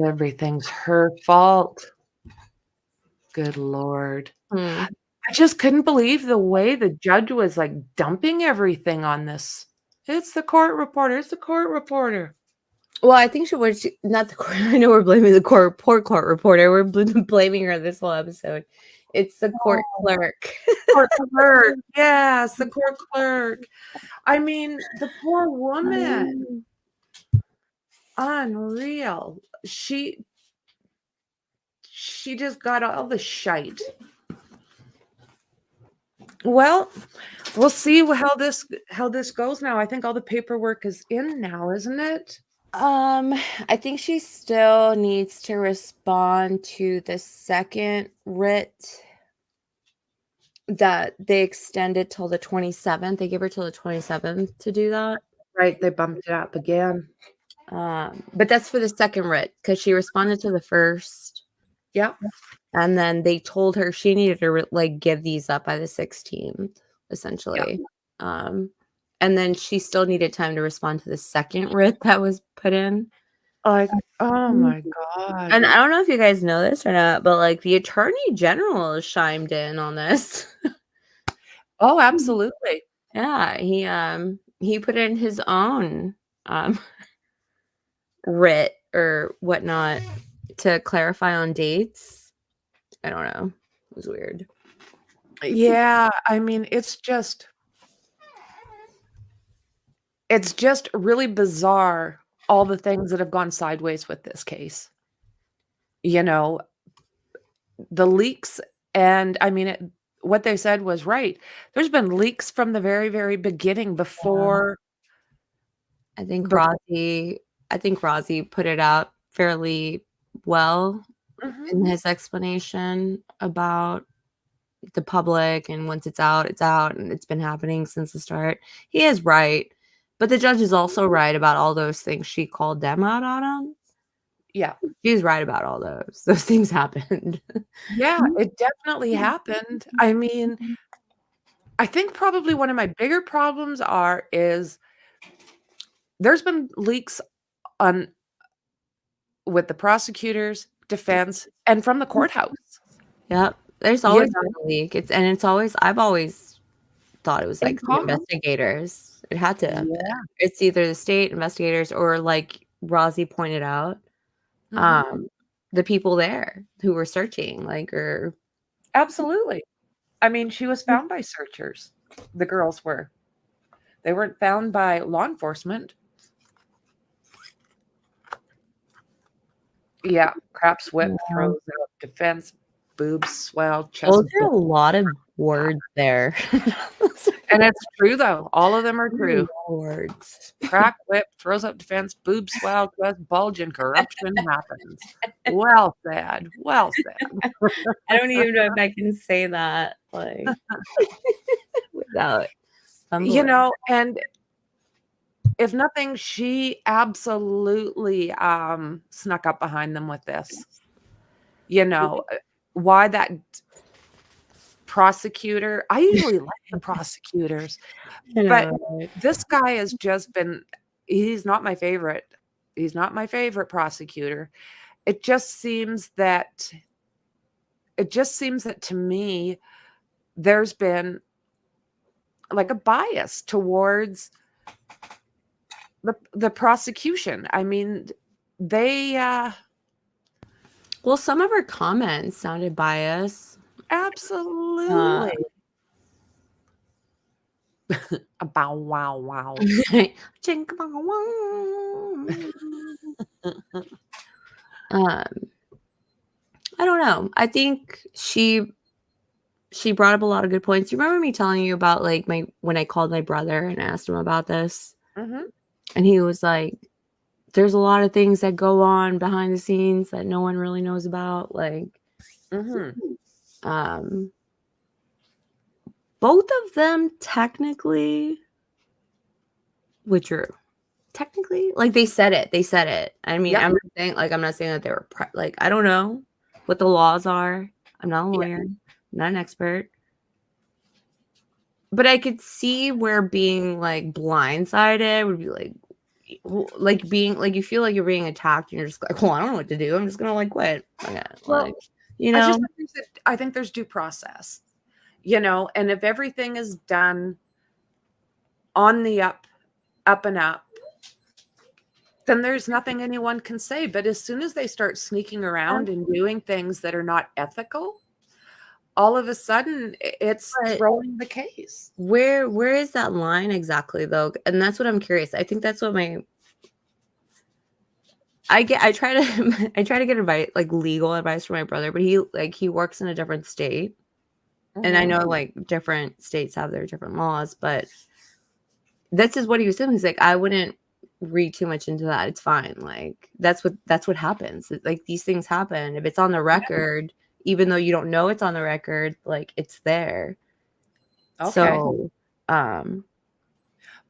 Everything's her fault. Good Lord. I just couldn't believe the way the judge was like dumping everything on this. It's the court reporter. It's the court reporter. Well, I think she was not the court. I know we're blaming the poor court reporter. We're blaming her this whole episode. It's the court clerk. Court clerk. Yes, the court clerk. I mean, the poor woman. Unreal. She just got all the shite. Well, we'll see how this goes now. I think all the paperwork is in now, isn't it? I think she still needs to respond to the second writ that they extended till the 27th. They gave her till the 27th to do that. Right, they bumped it up again. But that's for the second writ because she responded to the first. Yep. And then they told her she needed to like give these up by the 16th, essentially. Yep. And then she still needed time to respond to the second writ that was put in. Like, oh my God. And I don't know if you guys know this or not, but like the attorney general has chimed in on this. Oh, absolutely. Yeah, he put in his own writ or whatnot to clarify on dates. I don't know. It was weird. Yeah, I mean, it's just really bizarre, all the things that have gone sideways with this case. You know, the leaks, and I mean, what they said was right. There's been leaks from the very, very beginning before. I think Rozzy put it out fairly well in his explanation about the public, and once it's out, and it's been happening since the start. He is right, but the judge is also right about all those things she called them out on him. Yeah, she's right about all those things happened. Yeah, it definitely happened. I mean, I think probably one of my bigger problems is there's been leaks with the prosecutors, defense, and from the courthouse. Yep. There's always been a leak. I've always thought it was like the investigators. It had to have been. It's either the state investigators or, like Rozzy pointed out, the people there who were searching, or absolutely. I mean, she was found by searchers. The girls were. They weren't found by law enforcement. Yeah, craps whip, throws out, defense, boobs swell, chest. Those are a lot of words there. And it's true, though. All of them are true. Words. Crack whip, throws up defense, boobs swell, chest bulge, and corruption happens. Well said. Well said. I don't even know if I can say that without stumbling. And if nothing, she absolutely snuck up behind them with this. Why that prosecutor? I usually like the prosecutors, but this guy has just been, he's not my favorite. He's not my favorite prosecutor. It just seems that to me, there's been like a bias towards the prosecution. I mean, they well, some of her comments sounded biased. Absolutely. Bow wow wow. I don't know. I think she brought up a lot of good points. You remember me telling you about when I called my brother and asked him about this? And he was like, there's a lot of things that go on behind the scenes that no one really knows about. Both of them technically withdrew. Technically, they said it. I mean, I'm not saying that they were I don't know what the laws are. I'm not a lawyer, I'm not an expert. But I could see where being like blindsided would be like being like you feel like you're being attacked and you're just like, well, I don't know what to do. I'm just gonna like quit. Okay, Well, like, you know. I think there's due process, and if everything is done on the up and up, then there's nothing anyone can say. But as soon as they start sneaking around and doing things that are not ethical, all of a sudden it's throwing the case. Where is that line exactly though? And that's what I'm curious. I think that's what I try to get advice, like legal advice from my brother, but he works in a different state. And I know like different states have their different laws, but this is what he was saying. He's like, I wouldn't read too much into that. It's fine. Like that's what happens. Like these things happen. If it's on the record, even though you don't know it's on the record, like it's there. Okay. So, but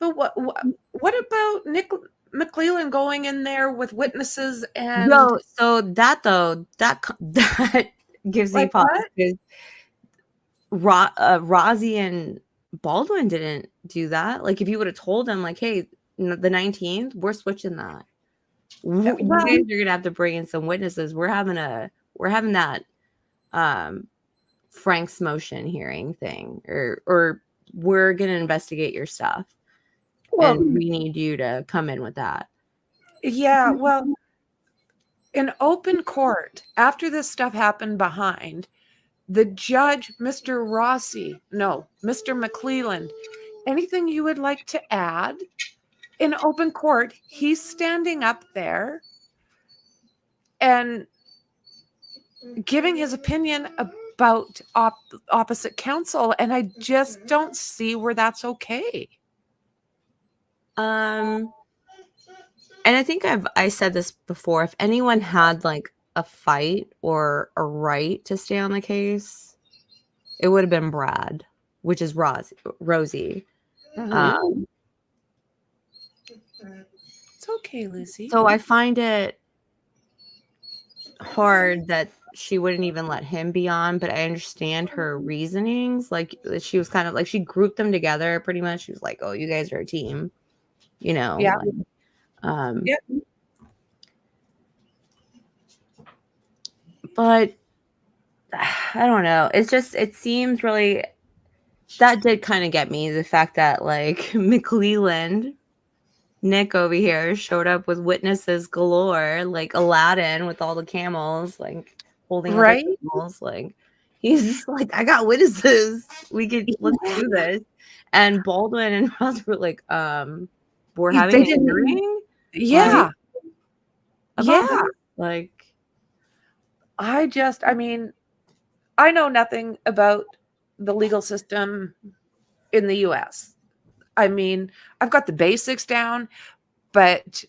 what about Nick McClelland going in there with witnesses and so that gives me pause because Rozzy and Baldwin didn't do that. Like if you would have told them like, hey, the 19th, we're switching that. You guys are gonna have to bring in some witnesses. We're having that Frank's motion hearing thing, or we're gonna investigate your stuff. Well, and we need you to come in with that. Yeah, well, in open court, after this stuff happened behind, the judge, Mr. McClelland, anything you would like to add? In open court, he's standing up there and giving his opinion about opposite counsel, and I just don't see where that's okay. And I think I said this before. If anyone had like a fight or a right to stay on the case, it would have been Brad, which is Rosie. Mm-hmm. It's okay, Lucy. So I find it hard that she wouldn't even let him be on, but I understand her reasonings. Like she was kind of like she grouped them together pretty much. She was like, "Oh, you guys are a team," Yeah. Like, yeah. But I don't know. It seems really that did kind of get me, the fact that like McClelland, Nick over here, showed up with witnesses galore, like Aladdin with all the camels, like holding right camels. Like he's just like, I got witnesses. Let's do this. And Baldwin and Ross were like, we're having a hearing. Yeah. Like I mean, I know nothing about the legal system in the US. I mean, I've got the basics down, but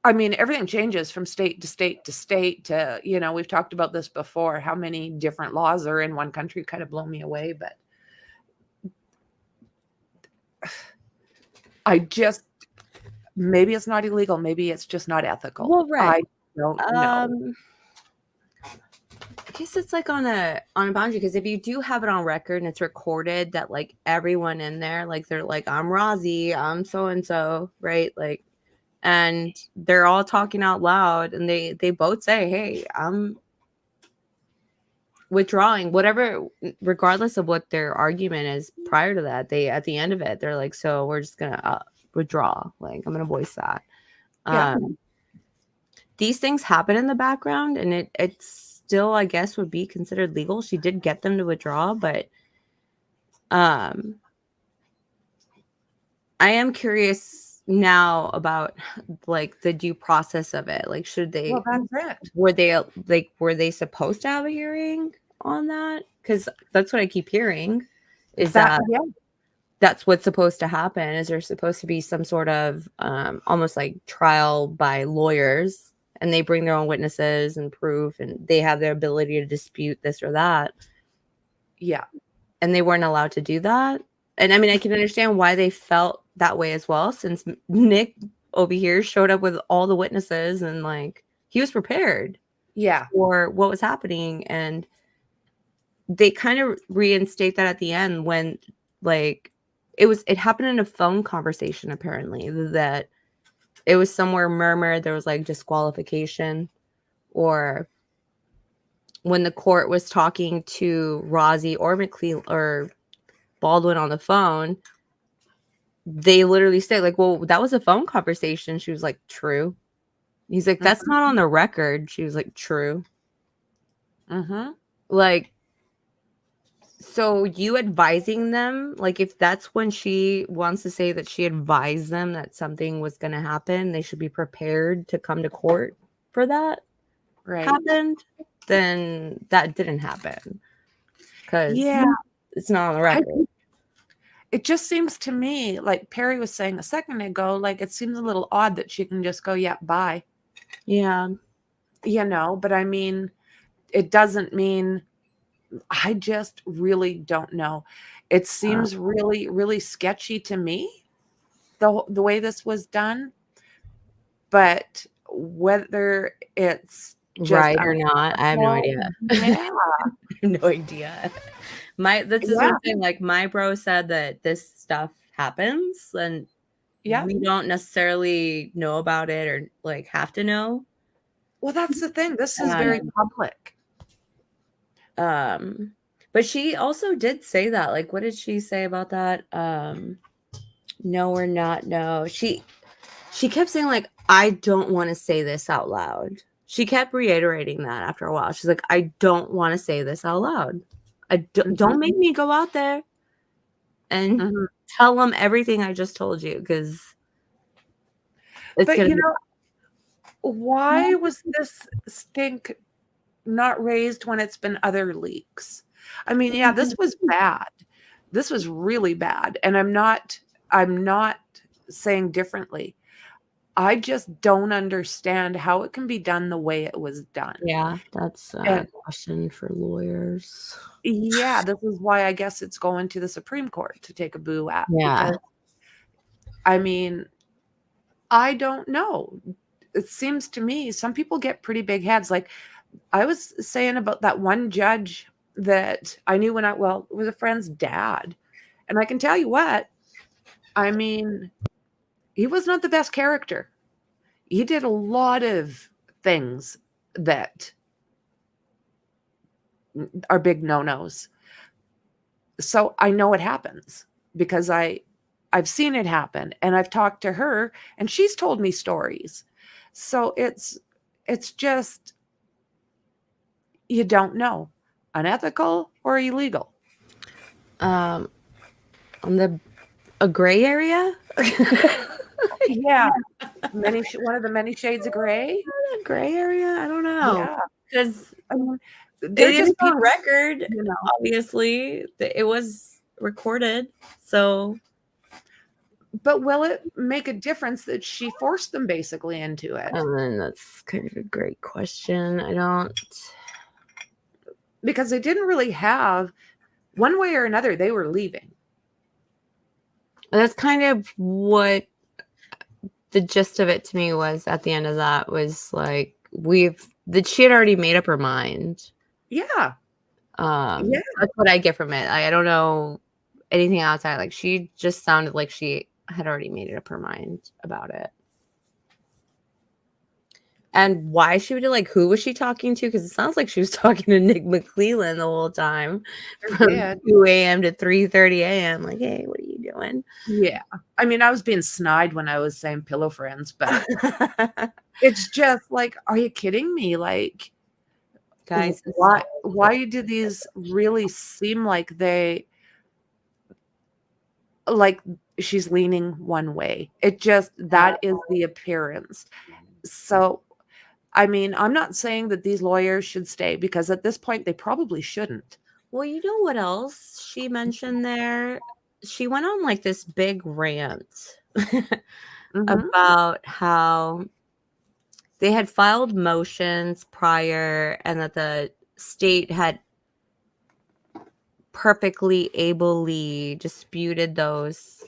I mean, everything changes from state to state to state to, we've talked about this before, how many different laws are in one country kind of blow me away, but maybe it's not illegal. Maybe it's just not ethical. Well, right. I don't know. I guess it's like on a boundary, because if you do have it on record and it's recorded that like everyone in there, like they're like, I'm Rozzy, I'm so and so, right? Like, and they're all talking out loud, and they both say, hey, I'm withdrawing, whatever, regardless of what their argument is prior to that. They at the end of it, they're like, so we're just gonna withdraw. Like, I'm gonna voice that. These things happen in the background, and it's still, I guess, would be considered legal. She did get them to withdraw, but I am curious now about like the due process of it. Like, should they? Well, that's it. Were they supposed to have a hearing on that? Because that's what I keep hearing. Is that that's what's supposed to happen? Is there supposed to be some sort of almost like trial by lawyers? And they bring their own witnesses and proof, and they have their ability to dispute this or that. Yeah. And they weren't allowed to do that. And I mean, I can understand why they felt that way as well, since Nick over here showed up with all the witnesses and like he was prepared. Yeah. for what was happening. And they kind of reinstate that at the end when like it happened in a phone conversation, apparently, that it was somewhere murmured there was like disqualification, or when the court was talking to Rosie or McLean or Baldwin on the phone, they literally said like, well, that was a phone conversation. She was like, true. He's like, that's not on the record. She was like, true. Mm-hmm. Like, so you advising them, like if that's when she wants to say that she advised them that something was going to happen, they should be prepared to come to court for that happened, then that didn't happen. Because it's not on the record. It just seems to me, like Perry was saying a second ago, like it seems a little odd that she can just go, yeah, bye. Yeah. You know, but I mean, it doesn't mean, I just really don't know. It seems really, really sketchy to me, the way this was done. But whether it's just right or not, I have no idea. Yeah. I have no idea. This is what I'm saying. Like my bro said that this stuff happens and we don't necessarily know about it or like have to know. Well, that's the thing. This is very public. But she also did say that. Like, what did she say about that? No or not no. She kept saying like, I don't want to say this out loud. She kept reiterating that after a while. She's like, I don't want to say this out loud. Don't make me go out there and tell them everything I just told you, because it's but you know, why was this stink not raised when it's been other leaks? I mean, yeah, this was bad. This was really bad. And I'm not saying differently. I just don't understand how it can be done the way it was done. Yeah, that's a question for lawyers. Yeah, this is why I guess it's going to the Supreme Court to take a boo at. Yeah. Because, I mean, I don't know. It seems to me some people get pretty big heads. Like I was saying about that one judge that I knew it was a friend's dad. And I can tell you what, I mean, he was not the best character. He did a lot of things that are big no-nos. So I know it happens because I've seen it happen and I've talked to her and she's told me stories. So it's just, you don't know, unethical or illegal. On a gray area. Yeah, one of the many shades of gray. Gray area. I don't know, because they're just on record. You know, obviously it was recorded. So, but will it make a difference that she forced them basically into it? That's kind of a great question. I don't, because they didn't really have, one way or another, they were leaving. That's kind of what the gist of it to me was. At the end of that was like, she had already made up her mind. Yeah. That's what I get from it. I don't know anything outside. Like she just sounded like she had already made up her mind about it. And why she would do, like, who was she talking to? Because it sounds like she was talking to Nick McClellan the whole time from 2 a.m. to 3:30 a.m. Like, hey, what are you doing? Yeah. I mean, I was being snide when I was saying pillow friends, but it's just like, are you kidding me? Like, guys, why do these really seem like like she's leaning one way? It just, that is the appearance. So, I mean, I'm not saying that these lawyers should stay, because at this point they probably shouldn't. Well, you know what else she mentioned there? She went on like this big rant about how they had filed motions prior and that the state had perfectly ably disputed those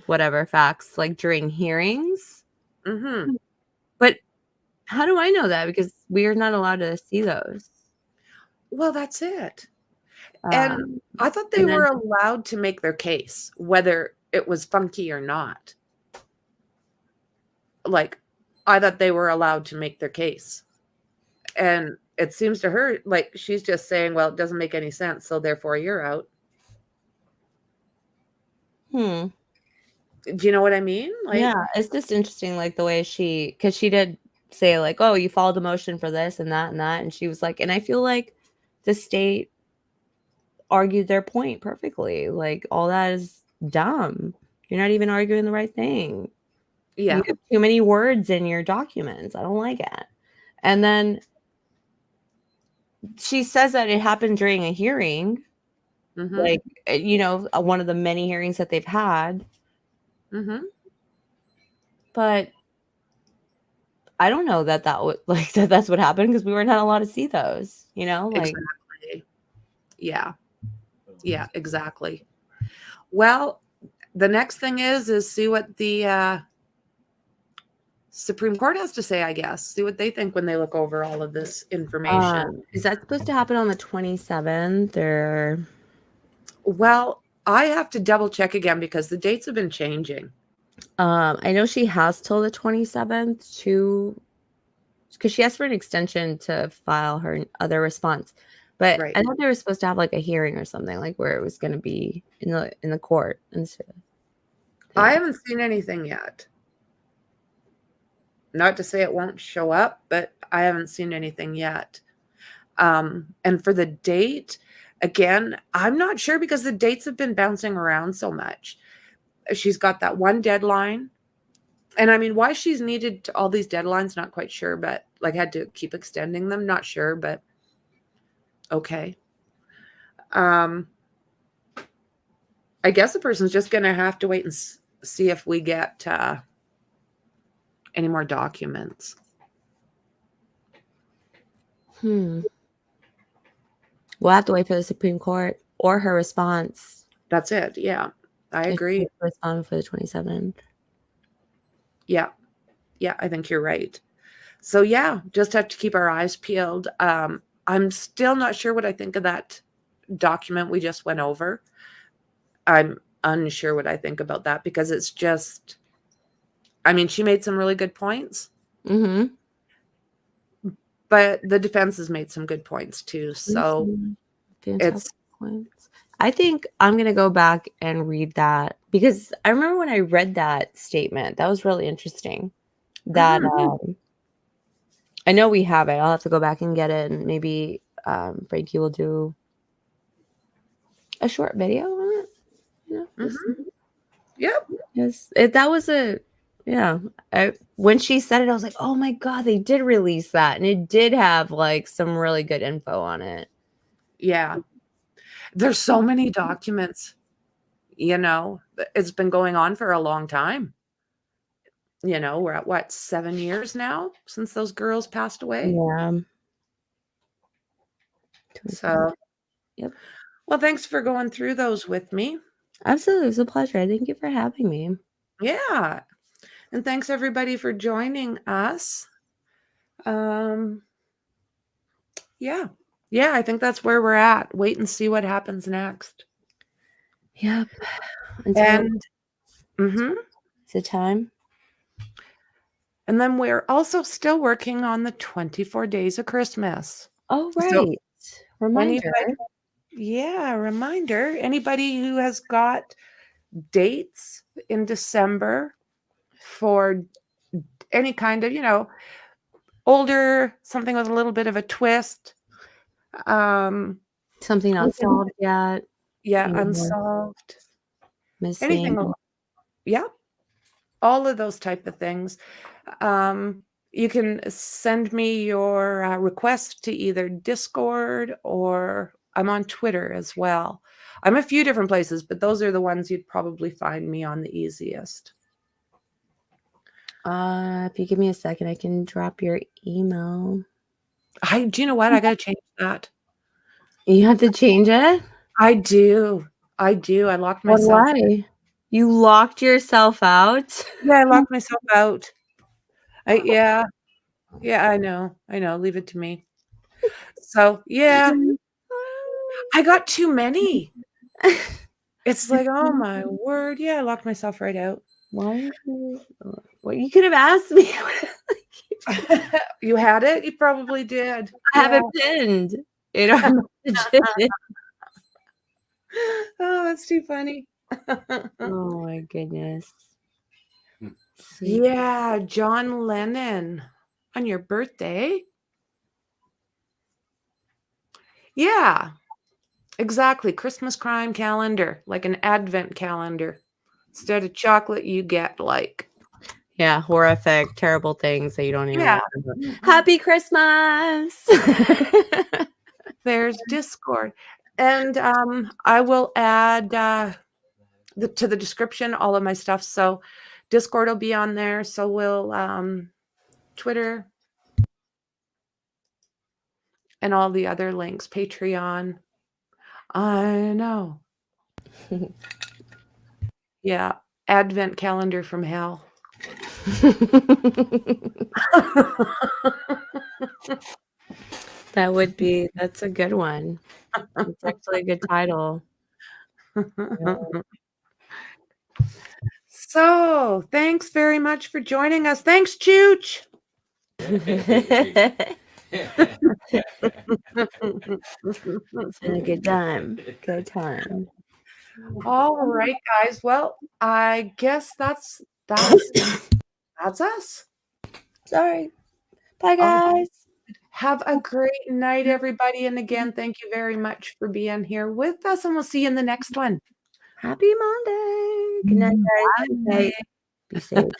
whatever facts like during hearings. But How do I know that? Because we are not allowed to see those. Well, that's it. And I thought they and then were allowed to make their case, whether it was funky or not. Like, I thought they were allowed to make their case. And it seems to her like she's just saying, well, it doesn't make any sense, so therefore you're out. Hmm. Do you know what I mean? Like, Yeah, it's just interesting, like the way because she did say like, oh, you followed the motion for this and that and that, and she was like, and I feel like the state argued their point perfectly. Like all that is dumb. You're not even arguing the right thing. yeah. You have too many words in your documents. I don't like it. And then she says that it happened during a hearing, like one of the many hearings that they've had. But I don't know that would like that's what happened because we were not allowed to see those, like Exactly. Yeah, exactly. Well, the next thing is see what the Supreme Court has to say, I guess. See what they think when they look over all of this information. Is that supposed to happen on the 27th or? Well, I have to double check again because the dates have been changing. I know she has till the 27th because she asked for an extension to file her other response. But Right. I thought they were supposed to have like a hearing or something, like where it was going to be in the court. I haven't seen anything yet. Not to say it won't show up, but I haven't seen anything yet. And for the date, again, I'm not sure because the dates have been bouncing around so much. She's got that one deadline. And I mean, why she's needed all these deadlines, not quite sure, but like had to keep extending them, not sure, but okay. I guess the person's just going to have to wait and see if we get any more documents. We'll have to wait for the Supreme Court or her response. That's it. Yeah, I agree. Respond for the 27th. Yeah, I think you're right. So yeah, just have to keep our eyes peeled. I'm still not sure what I think of that document we just went over. I'm unsure what I think about that because it's just, I mean, she made some really good points. But the defense has made some good points too. So fantastic points. I think I'm going to go back and read that because I remember when I read that statement, that was really interesting. That I know we have it. I'll have to go back and get it. And maybe Frankie will do a short video on it. Yep. Yes. That was when she said it, I was like, oh my God, they did release that. And it did have like some really good info on it. Yeah. There's so many documents, it's been going on for a long time. We're at what, 7 years now since those girls passed away? Yeah. So, yep. Well, thanks for going through those with me. Absolutely. It was a pleasure. Thank you for having me. Yeah. And thanks everybody for joining us. Yeah, I think that's where we're at. Wait and see what happens next. Yep. It's the time. And then we're also still working on the 24 days of Christmas. Oh, right. So reminder. Reminder. Anybody who has got dates in December for any kind of, older, something with a little bit of a twist. Something not solved yet. Yeah, unsolved. Missing. Anything. Yeah. All of those type of things. You can send me your request to either Discord or I'm on Twitter as well. I'm a few different places, but those are the ones you'd probably find me on the easiest. If you give me a second, I can drop your email. Do you know what? I got to change that. You have to change it? I do. I locked myself. Why? You locked yourself out? Yeah, I locked myself out. Yeah. Yeah, I know. Leave it to me. So, yeah. I got too many. It's like, oh my word. Yeah, I locked myself right out. Why? Well, you could have asked me. You had it? You probably did. I have it pinned in our messages. Oh, that's too funny. Oh my goodness. Yeah, John Lennon on your birthday. Yeah, exactly. Christmas crime calendar, like an advent calendar. Instead of chocolate, you get like. Yeah, horrific, terrible things that you don't even Yeah. remember. Happy Christmas. There's Discord. And I will add to the description all of my stuff. So Discord will be on there. So will Twitter and all the other links. Patreon. I know. Yeah. Advent calendar from hell. That's a good one. It's actually a good title. So thanks very much for joining us. Thanks, Chooch. It's been a good time. Good time. All right, guys. Well, I guess that's us. Sorry. Bye, guys. Have a great night, everybody. And again, thank you very much for being here with us. And we'll see you in the next one. Happy Monday. Good night, guys. Bye. Be safe.